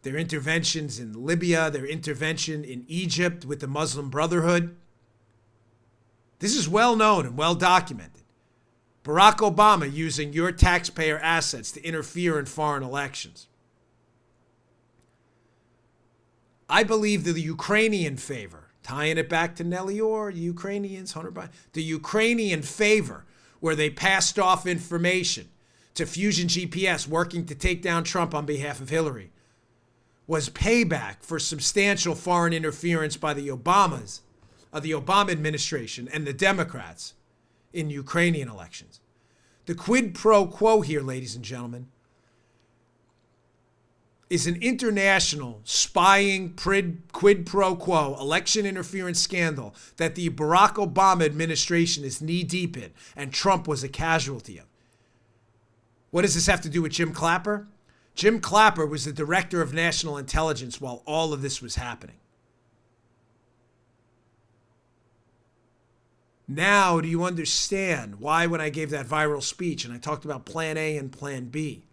Their interventions in Libya, their intervention in Egypt with the Muslim Brotherhood. This is well known and well documented. Barack Obama using your taxpayer assets to interfere in foreign elections. I believe the Ukrainian favor, tying it back to Nellie Orr, the Ukrainians, Hunter Biden, the Ukrainian favor where they passed off information to Fusion GPS working to take down Trump on behalf of Hillary, was payback for substantial foreign interference by the Obama administration and the Democrats in Ukrainian elections. The quid pro quo here, ladies and gentlemen, is an international spying quid pro quo election interference scandal that the Barack Obama administration is knee-deep in and Trump was a casualty of. What does this have to do with Jim Clapper? Jim Clapper was the director of national intelligence while all of this was happening. Now, do you understand why when I gave that viral speech and I talked about Plan A and Plan B,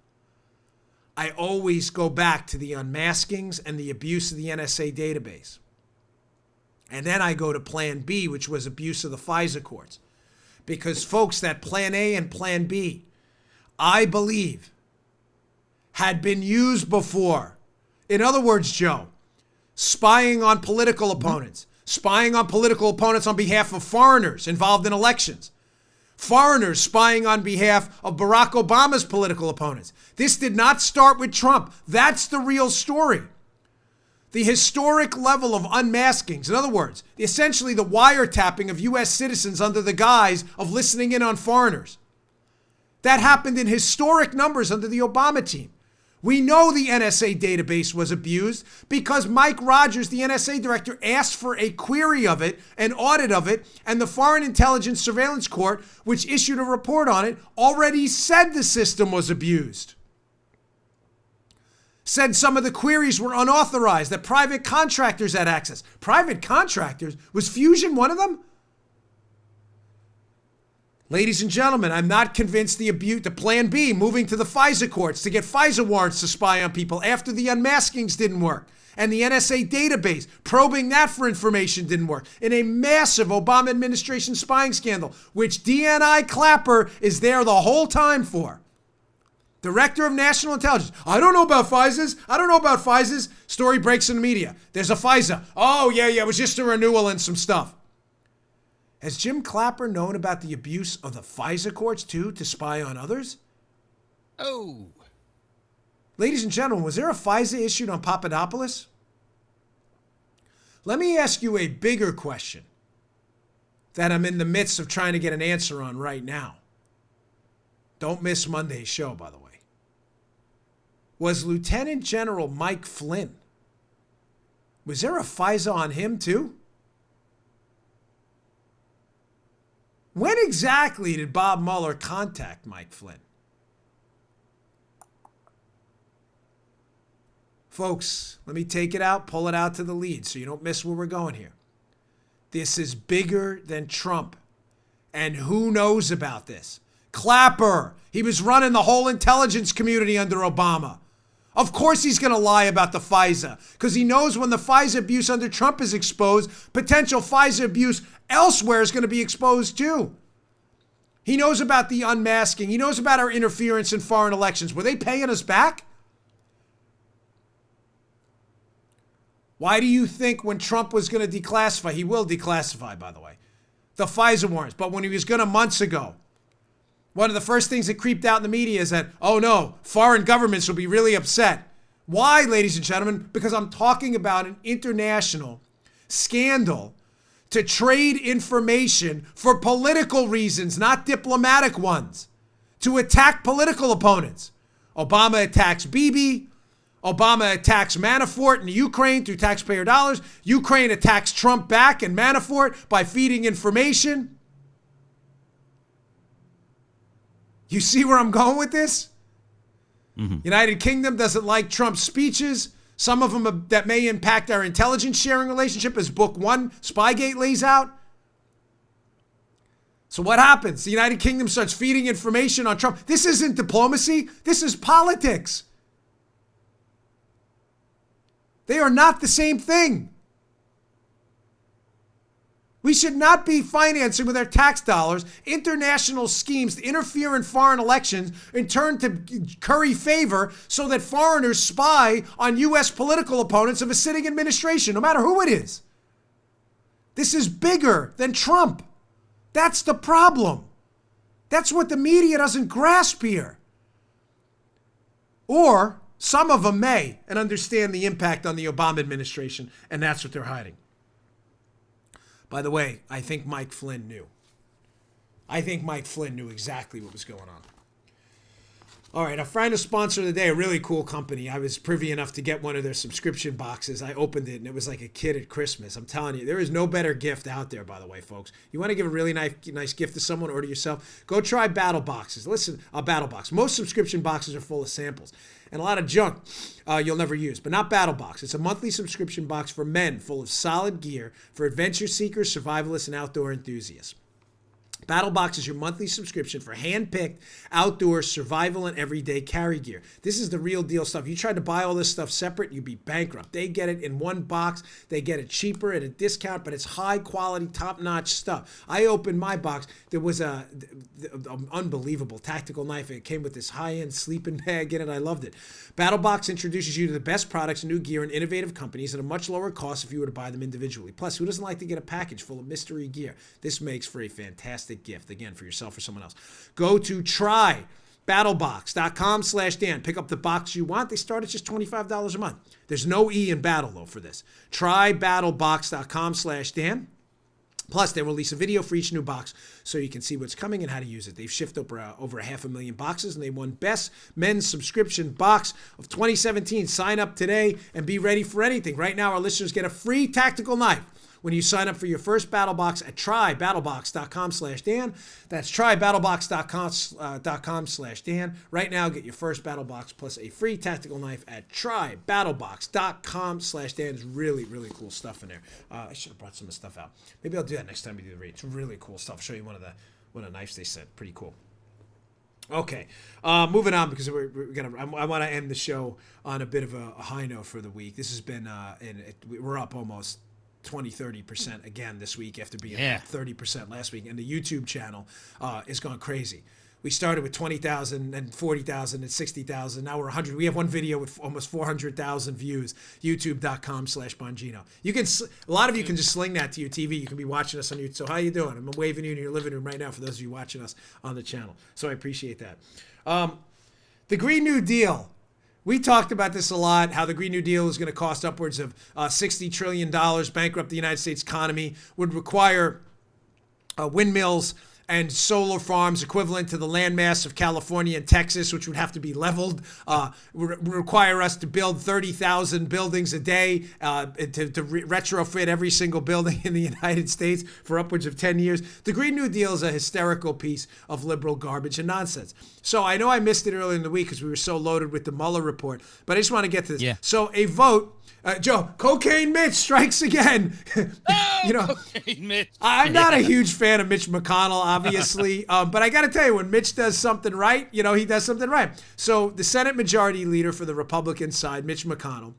I always go back to the unmaskings and the abuse of the NSA database. And then I go to Plan B, which was abuse of the FISA courts. Because, folks, that Plan A and Plan B, I believe, had been used before. In other words, Joe, spying on political opponents, spying on political opponents on behalf of foreigners involved in elections, Foreigners spying on behalf of Barack Obama's political opponents. This did not start with Trump. That's the real story. The historic level of unmaskings, in other words, essentially the wiretapping of U.S. citizens under the guise of listening in on foreigners. That happened in historic numbers under the Obama team. We know the NSA database was abused because Mike Rogers, the NSA director, asked for a query of it, an audit of it, and the Foreign Intelligence Surveillance Court, which issued a report on it, already said the system was abused. Said some of the queries were unauthorized, that private contractors had access. Private contractors? Was Fusion one of them? Ladies and gentlemen, I'm not convinced the plan B, moving to the FISA courts to get FISA warrants to spy on people after the unmaskings didn't work, and the NSA database, probing that for information didn't work, in a massive Obama administration spying scandal, which DNI Clapper is there the whole time for. Director of National Intelligence. I don't know about FISAs. Story breaks in the media. There's a FISA. Oh, yeah, it was just a renewal and some stuff. Has Jim Clapper known about the abuse of the FISA courts, too, to spy on others? Oh. Ladies and gentlemen, was there a FISA issued on Papadopoulos? Let me ask you a bigger question that I'm in the midst of trying to get an answer on right now. Don't miss Monday's show, by the way. Was Lieutenant General Mike Flynn, was there a FISA on him, too? When exactly did Bob Mueller contact Mike Flynn? Folks, let me take it out, pull it out to the lead so you don't miss where we're going here. This is bigger than Trump. And who knows about this? Clapper. He was running the whole intelligence community under Obama. Of course he's going to lie about the FISA because he knows when the FISA abuse under Trump is exposed, potential FISA abuse elsewhere is going to be exposed too. He knows about the unmasking. He knows about our interference in foreign elections. Were they paying us back? Why do you think when Trump was going to declassify, he will declassify, by the way, the FISA warrants, but when he was going to months ago, one of the first things that creeped out in the media is that, oh no, foreign governments will be really upset. Why, ladies and gentlemen? Because I'm talking about an international scandal to trade information for political reasons, not diplomatic ones, to attack political opponents. Obama attacks Bibi. Obama attacks Manafort in Ukraine through taxpayer dollars. Ukraine attacks Trump back and Manafort by feeding information. You see where I'm going with this? Mm-hmm. United Kingdom doesn't like Trump's speeches. Some of them that may impact our intelligence sharing relationship, as Book 1, Spygate, lays out. So what happens? The United Kingdom starts feeding information on Trump. This isn't diplomacy. This is politics. They are not the same thing. We should not be financing with our tax dollars international schemes to interfere in foreign elections and turn to curry favor so that foreigners spy on U.S. political opponents of a sitting administration, no matter who it is. This is bigger than Trump. That's the problem. That's what the media doesn't grasp here. Or some of them may and understand the impact on the Obama administration, and that's what they're hiding. By the way, I think Mike Flynn knew. I think Mike Flynn knew exactly what was going on. All right, our final sponsor of the day, a really cool company. I was privy enough to get one of their subscription boxes. I opened it, and it was like a kid at Christmas. I'm telling you, there is no better gift out there, by the way, folks. You want to give a really nice gift to someone or to yourself? Go try Battle Boxes. Listen, a Battle Box. Most subscription boxes are full of samples and a lot of junk you'll never use, but not Battle Box. It's a monthly subscription box for men full of solid gear for adventure seekers, survivalists, and outdoor enthusiasts. Battle Box is your monthly subscription for hand-picked outdoor survival and everyday carry gear. This is the real deal stuff. You tried to buy all this stuff separate, you'd be bankrupt. They get it in one box. They get it cheaper at a discount, but it's high-quality, top-notch stuff. I opened my box. There was an unbelievable tactical knife. It came with this high-end sleeping bag in it. I loved it. Battle Box introduces you to the best products, new gear, and innovative companies at a much lower cost if you were to buy them individually. Plus, who doesn't like to get a package full of mystery gear? This makes for a fantastic fantastic gift, again, for yourself or someone else. Go to trybattlebox.com/Dan. Pick up the box you want. They start at just $25 a month. There's no E in battle, though, for this. Trybattlebox.com/Dan. Plus, they release a video for each new box so you can see what's coming and how to use it. They've shipped over 500,000 boxes, and they won Best Men's Subscription Box of 2017. Sign up today and be ready for anything. Right now, our listeners get a free tactical knife when you sign up for your first battle box at trybattlebox.com/Dan. That's trybattlebox.com/Dan. Right now, get your first battle box plus a free tactical knife at trybattlebox.com/Dan. There's really, really cool stuff in there. I should have brought some of the stuff out. Maybe I'll do that next time we do the read. It's really cool stuff. I'll show you one of the knives they sent. Pretty cool. Okay, moving on because I want to end the show on a bit of a high note for the week. This has been, we're up almost 20-30% again this week after being up 30% last week, and the YouTube channel is going crazy. We started with 20,000 and 40,000 and 60,000. Now we're 100. We have one video with almost 400,000 views. YouTube.com/Bongino. You can, a lot of you can just sling that to your TV. You can be watching us on YouTube. So how you doing? I'm waving you in your living room right now for those of you watching us on the channel. So I appreciate that. The Green New Deal. We talked about this a lot, how the Green New Deal is going to cost upwards of $60 trillion, bankrupt the United States economy, would require windmills and solar farms equivalent to the landmass of California and Texas, which would have to be leveled, would require us to build 30,000 buildings a day to retrofit every single building in the United States for upwards of 10 years. The Green New Deal is a hysterical piece of liberal garbage and nonsense. So I know I missed it earlier in the week because we were so loaded with the Mueller report, but I just want to get to this. Yeah. So a vote, Joe, Cocaine Mitch strikes again. Cocaine Mitch. I'm not a huge fan of Mitch McConnell, obviously, but I got to tell you, when Mitch does something right, he does something right. So the Senate Majority Leader for the Republican side, Mitch McConnell,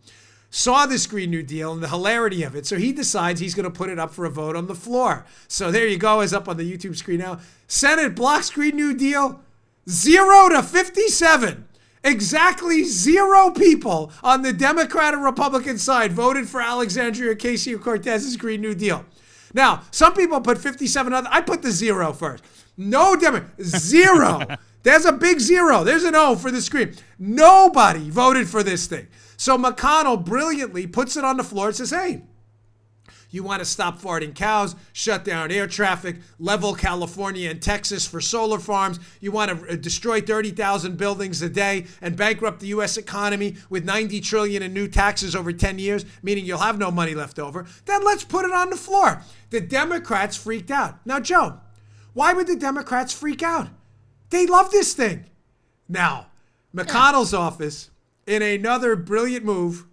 saw this Green New Deal and the hilarity of it. So he decides he's going to put it up for a vote on the floor. So there you go, it's up on the YouTube screen now. Senate blocks Green New Deal 0-57. Exactly 0 people on the Democrat and Republican side voted for Alexandria Ocasio-Cortez's Green New Deal. Now, some people put 57 on. I put the 0 first. No Democrat. 0. There's a big 0. There's an O for the screen. Nobody voted for this thing. So McConnell brilliantly puts it on the floor and says, hey, you want to stop farting cows, shut down air traffic, level California and Texas for solar farms. You want to destroy 30,000 buildings a day and bankrupt the U.S. economy with $90 trillion in new taxes over 10 years, meaning you'll have no money left over. Then let's put it on the floor. The Democrats freaked out. Now, Joe, why would the Democrats freak out? They love this thing. Now, McConnell's office, in another brilliant move,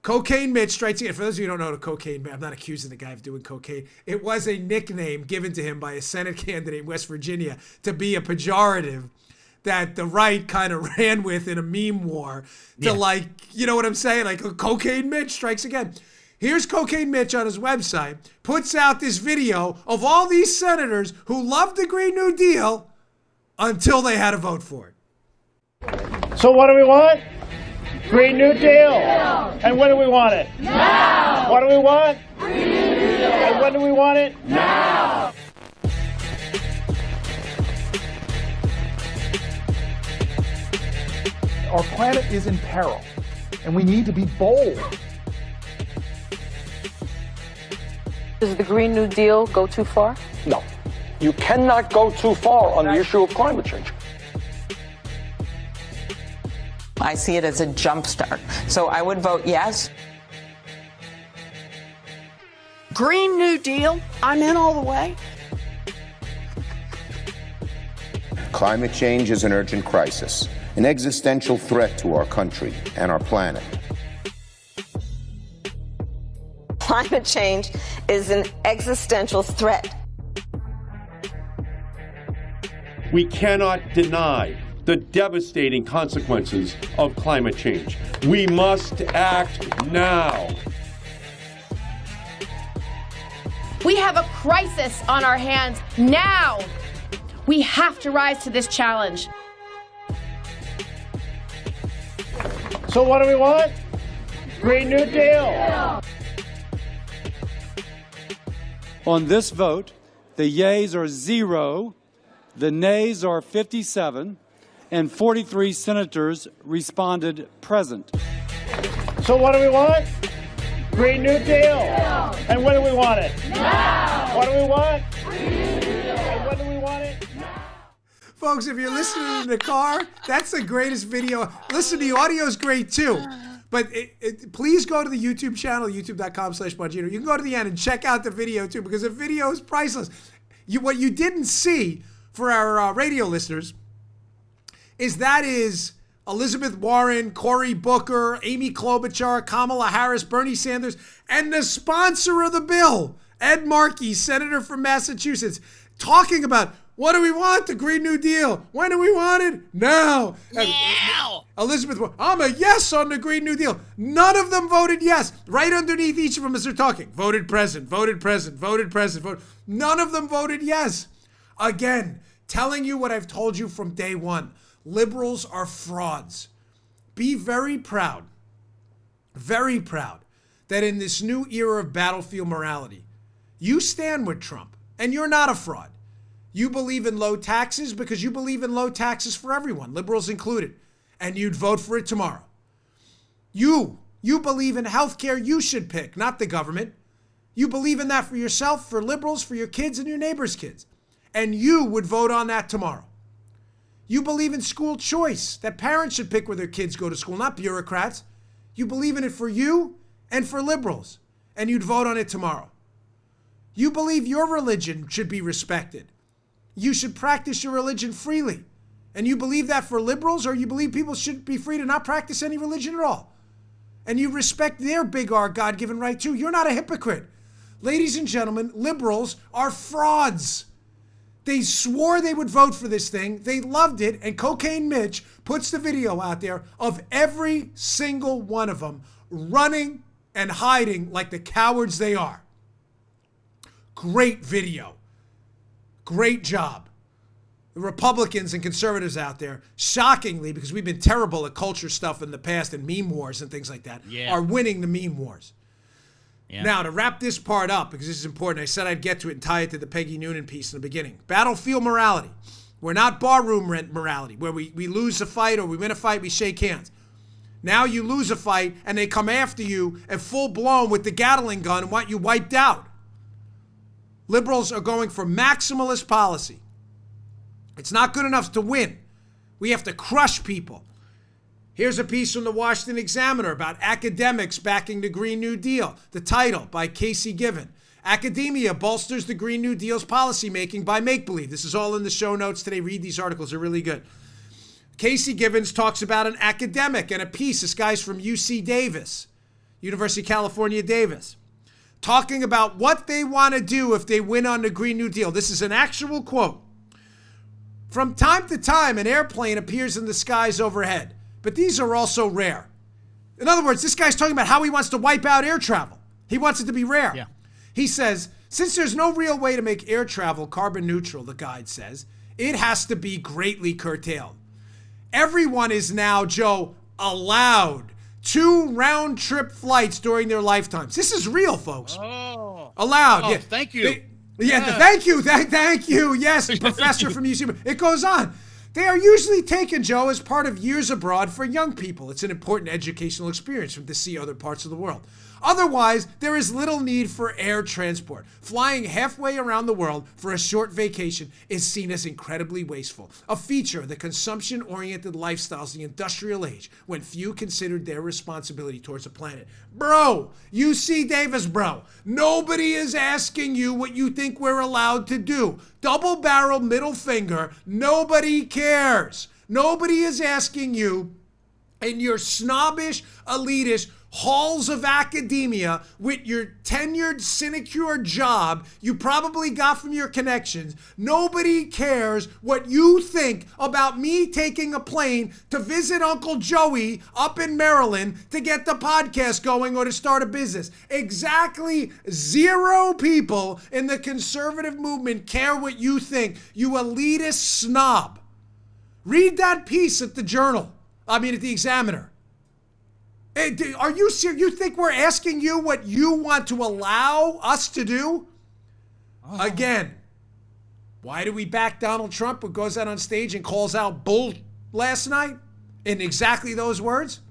Cocaine Mitch strikes again. For those of you who don't know the cocaine, I'm not accusing the guy of doing cocaine. It was a nickname given to him by a Senate candidate in West Virginia to be a pejorative that the right kind of ran with in a meme war to you know what I'm saying? Like, Cocaine Mitch strikes again. Here's Cocaine Mitch on his website, puts out this video of all these senators who loved the Green New Deal until they had to vote for it. So what do we want? Green New Deal. And when do we want it? Now. What do we want? Green New Deal. And when do we want it? Now. Our planet is in peril, and we need to be bold. Does the Green New Deal go too far? No. You cannot go too far on the issue of climate change. I see it as a jumpstart. So I would vote yes. Green New Deal, I'm in all the way. Climate change is an urgent crisis, an existential threat to our country and our planet. Climate change is an existential threat. We cannot deny the devastating consequences of climate change. We must act now. We have a crisis on our hands now. We have to rise to this challenge. So what do we want? Green New Deal. On this vote, The yeas are 0, the nays are 57, and 43 senators responded present. So what do we want? Green New Deal. And when do we want it? Now. What do we want? And when do we want it? Folks, if you're listening in the car, that's the greatest video. Listen, the audio is great too. But please go to the YouTube channel, youtube.com/Bongino. You can go to the end and check out the video too, because the video is priceless. What you didn't see for our radio listeners is Elizabeth Warren, Cory Booker, Amy Klobuchar, Kamala Harris, Bernie Sanders, and the sponsor of the bill, Ed Markey, senator from Massachusetts, talking about, what do we want? The Green New Deal. When do we want it? Now. Now. Elizabeth Warren, I'm a yes on the Green New Deal. None of them voted yes. Right underneath each of them as they're talking. Voted present, voted present, voted present, voted. None of them voted yes. Again, telling you what I've told you from day one. Liberals are frauds. Be very proud that in this new era of battlefield morality, you stand with Trump and you're not a fraud. You believe in low taxes because you believe in low taxes for everyone, liberals included, and you'd vote for it tomorrow. You believe in health care you should pick, not the government. You believe in that for yourself, for liberals, for your kids and your neighbors' kids, and you would vote on that tomorrow. You believe in school choice, that parents should pick where their kids go to school, not bureaucrats. You believe in it for you and for liberals, and you'd vote on it tomorrow. You believe your religion should be respected. You should practice your religion freely. And you believe that for liberals, or you believe people should be free to not practice any religion at all. And you respect their big R God-given right too. You're not a hypocrite. Ladies and gentlemen, liberals are frauds. They swore they would vote for this thing. They loved it. And Cocaine Mitch puts the video out there of every single one of them running and hiding like the cowards they are. Great video. Great job. The Republicans and conservatives out there, shockingly, because we've been terrible at culture stuff in the past and meme wars and things like that, are winning the meme wars. Yeah. Now, to wrap this part up, because this is important, I said I'd get to it and tie it to the Peggy Noonan piece in the beginning. Battlefield morality. We're not barroom morality, where we lose a fight or we win a fight, we shake hands. Now you lose a fight and they come after you and full blown with the Gatling gun and want you wiped out. Liberals are going for maximalist policy. It's not good enough to win. We have to crush people. Here's a piece from the Washington Examiner about academics backing the Green New Deal. The title by Casey Given. Academia bolsters the Green New Deal's policymaking by make-believe. This is all in the show notes today. Read these articles. They're really good. Casey Givens talks about an academic and a piece. This guy's from UC Davis, University of California, Davis, talking about what they want to do if they win on the Green New Deal. This is an actual quote. From time to time, an airplane appears in the skies overhead, but these are also rare. In other words, this guy's talking about how he wants to wipe out air travel. He wants it to be rare. Yeah. He says, since there's no real way to make air travel carbon neutral, the guide says, it has to be greatly curtailed. Everyone is now, Joe, allowed 2 round-trip flights during their lifetimes. This is real, folks. Oh. Allowed. Oh, yeah. Thank you. Thank you. Thank you. Yes, professor from UC. It goes on. They are usually taken, Joe, as part of years abroad for young people. It's an important educational experience to see other parts of the world. Otherwise, there is little need for air transport. Flying halfway around the world for a short vacation is seen as incredibly wasteful, a feature of the consumption-oriented lifestyles of the industrial age when few considered their responsibility towards the planet. Bro, UC Davis, bro, nobody is asking you what you think we're allowed to do. Double-barreled middle finger, nobody cares. Nobody is asking you in your snobbish, elitist halls of academia with your tenured sinecure job you probably got from your connections. Nobody cares what you think about me taking a plane to visit Uncle Joey up in Maryland to get the podcast going or to start a business. Exactly 0 people in the conservative movement care what you think, you elitist snob. Read that piece at the Examiner. Are you serious? You think we're asking you what you want to allow us to do? Again, Why do we back Donald Trump, who goes out on stage and calls out bull last night in exactly those words?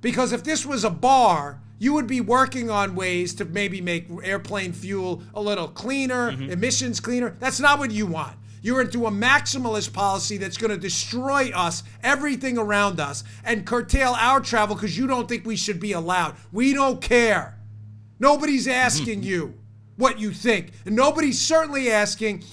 Because if this was a bar, you would be working on ways to maybe make airplane fuel a little cleaner, emissions cleaner. That's not what you want. You're into a maximalist policy that's going to destroy us, everything around us, and curtail our travel because you don't think we should be allowed. We don't care. Nobody's asking you what you think. And nobody's certainly asking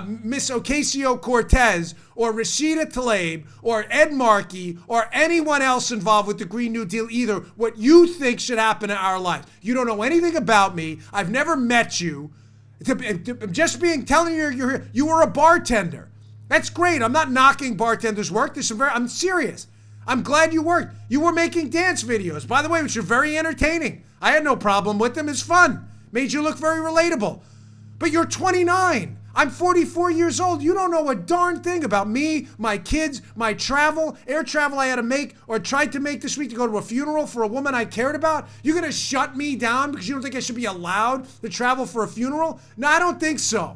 Miss Ocasio-Cortez or Rashida Tlaib or Ed Markey or anyone else involved with the Green New Deal either what you think should happen in our lives. You don't know anything about me. I've never met you. Just telling you were a bartender. That's great. I'm not knocking bartenders' work. I'm serious. I'm glad you worked. You were making dance videos, by the way, which are very entertaining. I had no problem with them. It's fun. Made you look very relatable. But you're 29. I'm 44 years old. You don't know a darn thing about me, my kids, my travel, air travel I had to make or tried to make this week to go to a funeral for a woman I cared about. You're going to shut me down because you don't think I should be allowed to travel for a funeral? No, I don't think so.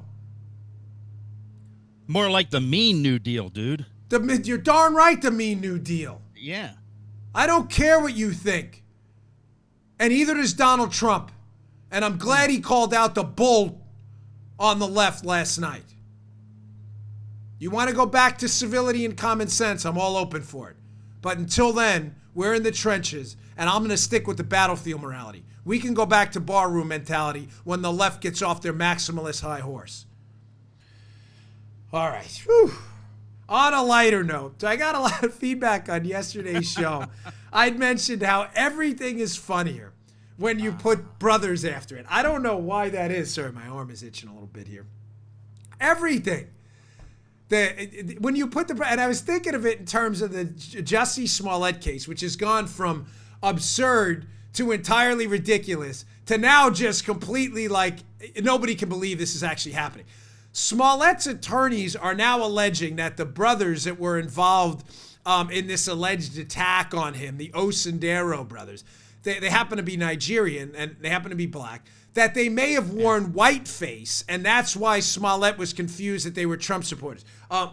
More like the mean New Deal, dude. You're darn right, the mean New Deal. Yeah. I don't care what you think. And either does Donald Trump. And I'm glad he called out the bull on the left last night. You want to go back to civility and common sense, I'm all open for it. But until then, we're in the trenches, and I'm going to stick with the battlefield morality. We can go back to barroom mentality when the left gets off their maximalist high horse. All right. Whew. On a lighter note, I got a lot of feedback on yesterday's show. I'd mentioned how everything is funnier when you put brothers after it. I don't know why that is. Sorry, my arm is itching a little bit here. Everything. When you put and I was thinking of it in terms of the Jussie Smollett case, which has gone from absurd to entirely ridiculous to now just completely like nobody can believe this is actually happening. Smollett's attorneys are now alleging that the brothers that were involved in this alleged attack on him, the Osendero brothers, they happen to be Nigerian and they happen to be black, that they may have worn whiteface, and that's why Smollett was confused that they were Trump supporters.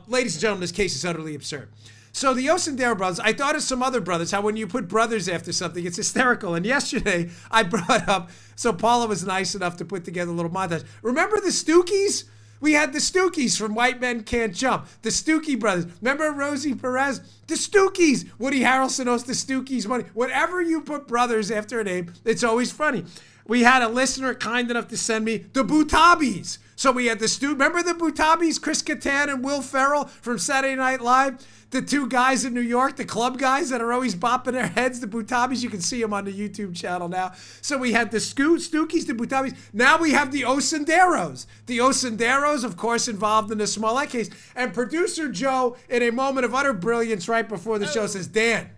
Ladies and gentlemen, this case is utterly absurd. So the Osendero brothers, I thought of some other brothers, how when you put brothers after something, it's hysterical. And yesterday, I brought up, so Paula was nice enough to put together a little montage. Remember the Stookies? We had the Stookies from White Men Can't Jump. The Stookie brothers. Remember Rosie Perez? The Stookies. Woody Harrelson owes the Stookies money. Whenever you put brothers after a name, it's always funny. We had a listener kind enough to send me the Boutabis. So we had remember the Boutabis, Chris Kattan and Will Ferrell from Saturday Night Live? The two guys in New York, the club guys that are always bopping their heads, the Boutabis. You can see them on the YouTube channel now. So we had the Stookies, the Boutabis. Now we have the Osenderos. The Osenderos, of course, involved in the Smollett case. And producer Joe, in a moment of utter brilliance right before the show, says, Dan,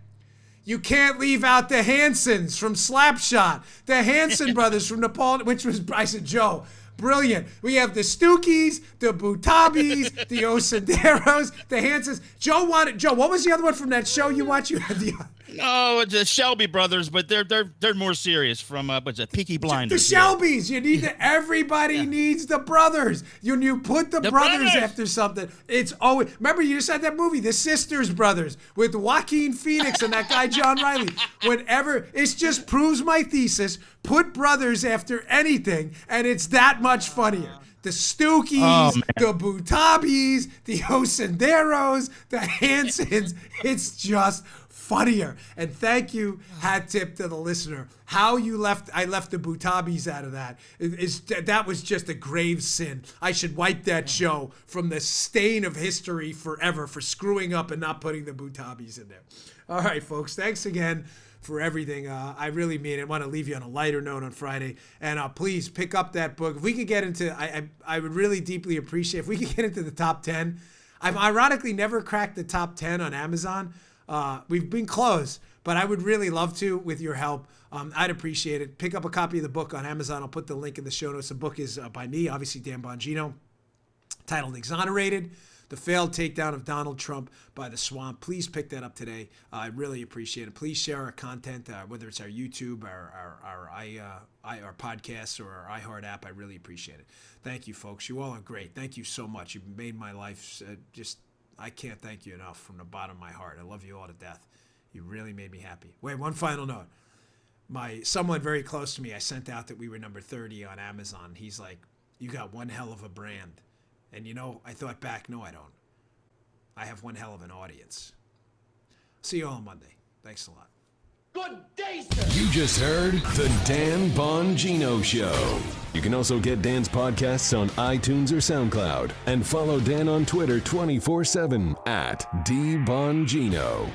you can't leave out the Hansons from Slapshot. The Hanson brothers from Nepal, which was, I said, Joe, brilliant. We have the Stookies, the Boutabis, the Osenderos, the Hansons. Joe, what was the other one from that show you watched? You had the No, it's the Shelby brothers, but they're more serious from what's it, Peaky Blinders. The Shelbys. You need everybody needs the brothers. When you put the brothers after something, it's always. Remember, you just had that movie, The Sisters Brothers, with Joaquin Phoenix and that guy John Riley. Whenever it just proves my thesis. Put brothers after anything, and it's that much funnier. The Stookies, the Boutabis, the Osenderos, the Hansons. It's just funnier. And thank you, hat tip to the listener. How I left the Boutabis out of that. That was just a grave sin. I should wipe that show from the stain of history forever for screwing up and not putting the Boutabis in there. All right, folks. Thanks again for everything. I really mean it. I want to leave you on a lighter note on Friday. And please pick up that book. If we could get into, I would really deeply appreciate if we could get into the top 10. I've ironically never cracked the top 10 on Amazon. We've been close, but I would really love to with your help. I'd appreciate it. Pick up a copy of the book on Amazon. I'll put the link in the show notes. The book is by me, obviously Dan Bongino, titled Exonerated. The failed takedown of Donald Trump by the Swamp. Please pick that up today. I really appreciate it. Please share our content, whether it's our YouTube, our podcasts, or our iHeart app. I really appreciate it. Thank you, folks. You all are great. Thank you so much. You've made my life I can't thank you enough from the bottom of my heart. I love you all to death. You really made me happy. Wait, one final note. Someone very close to me, I sent out that we were number 30 on Amazon. He's like, you got one hell of a brand. And I thought back, no, I don't. I have one hell of an audience. See you all on Monday. Thanks a lot. Good day, sir. You just heard The Dan Bongino Show. You can also get Dan's podcasts on iTunes or SoundCloud. And follow Dan on Twitter 24/7 @DBongino.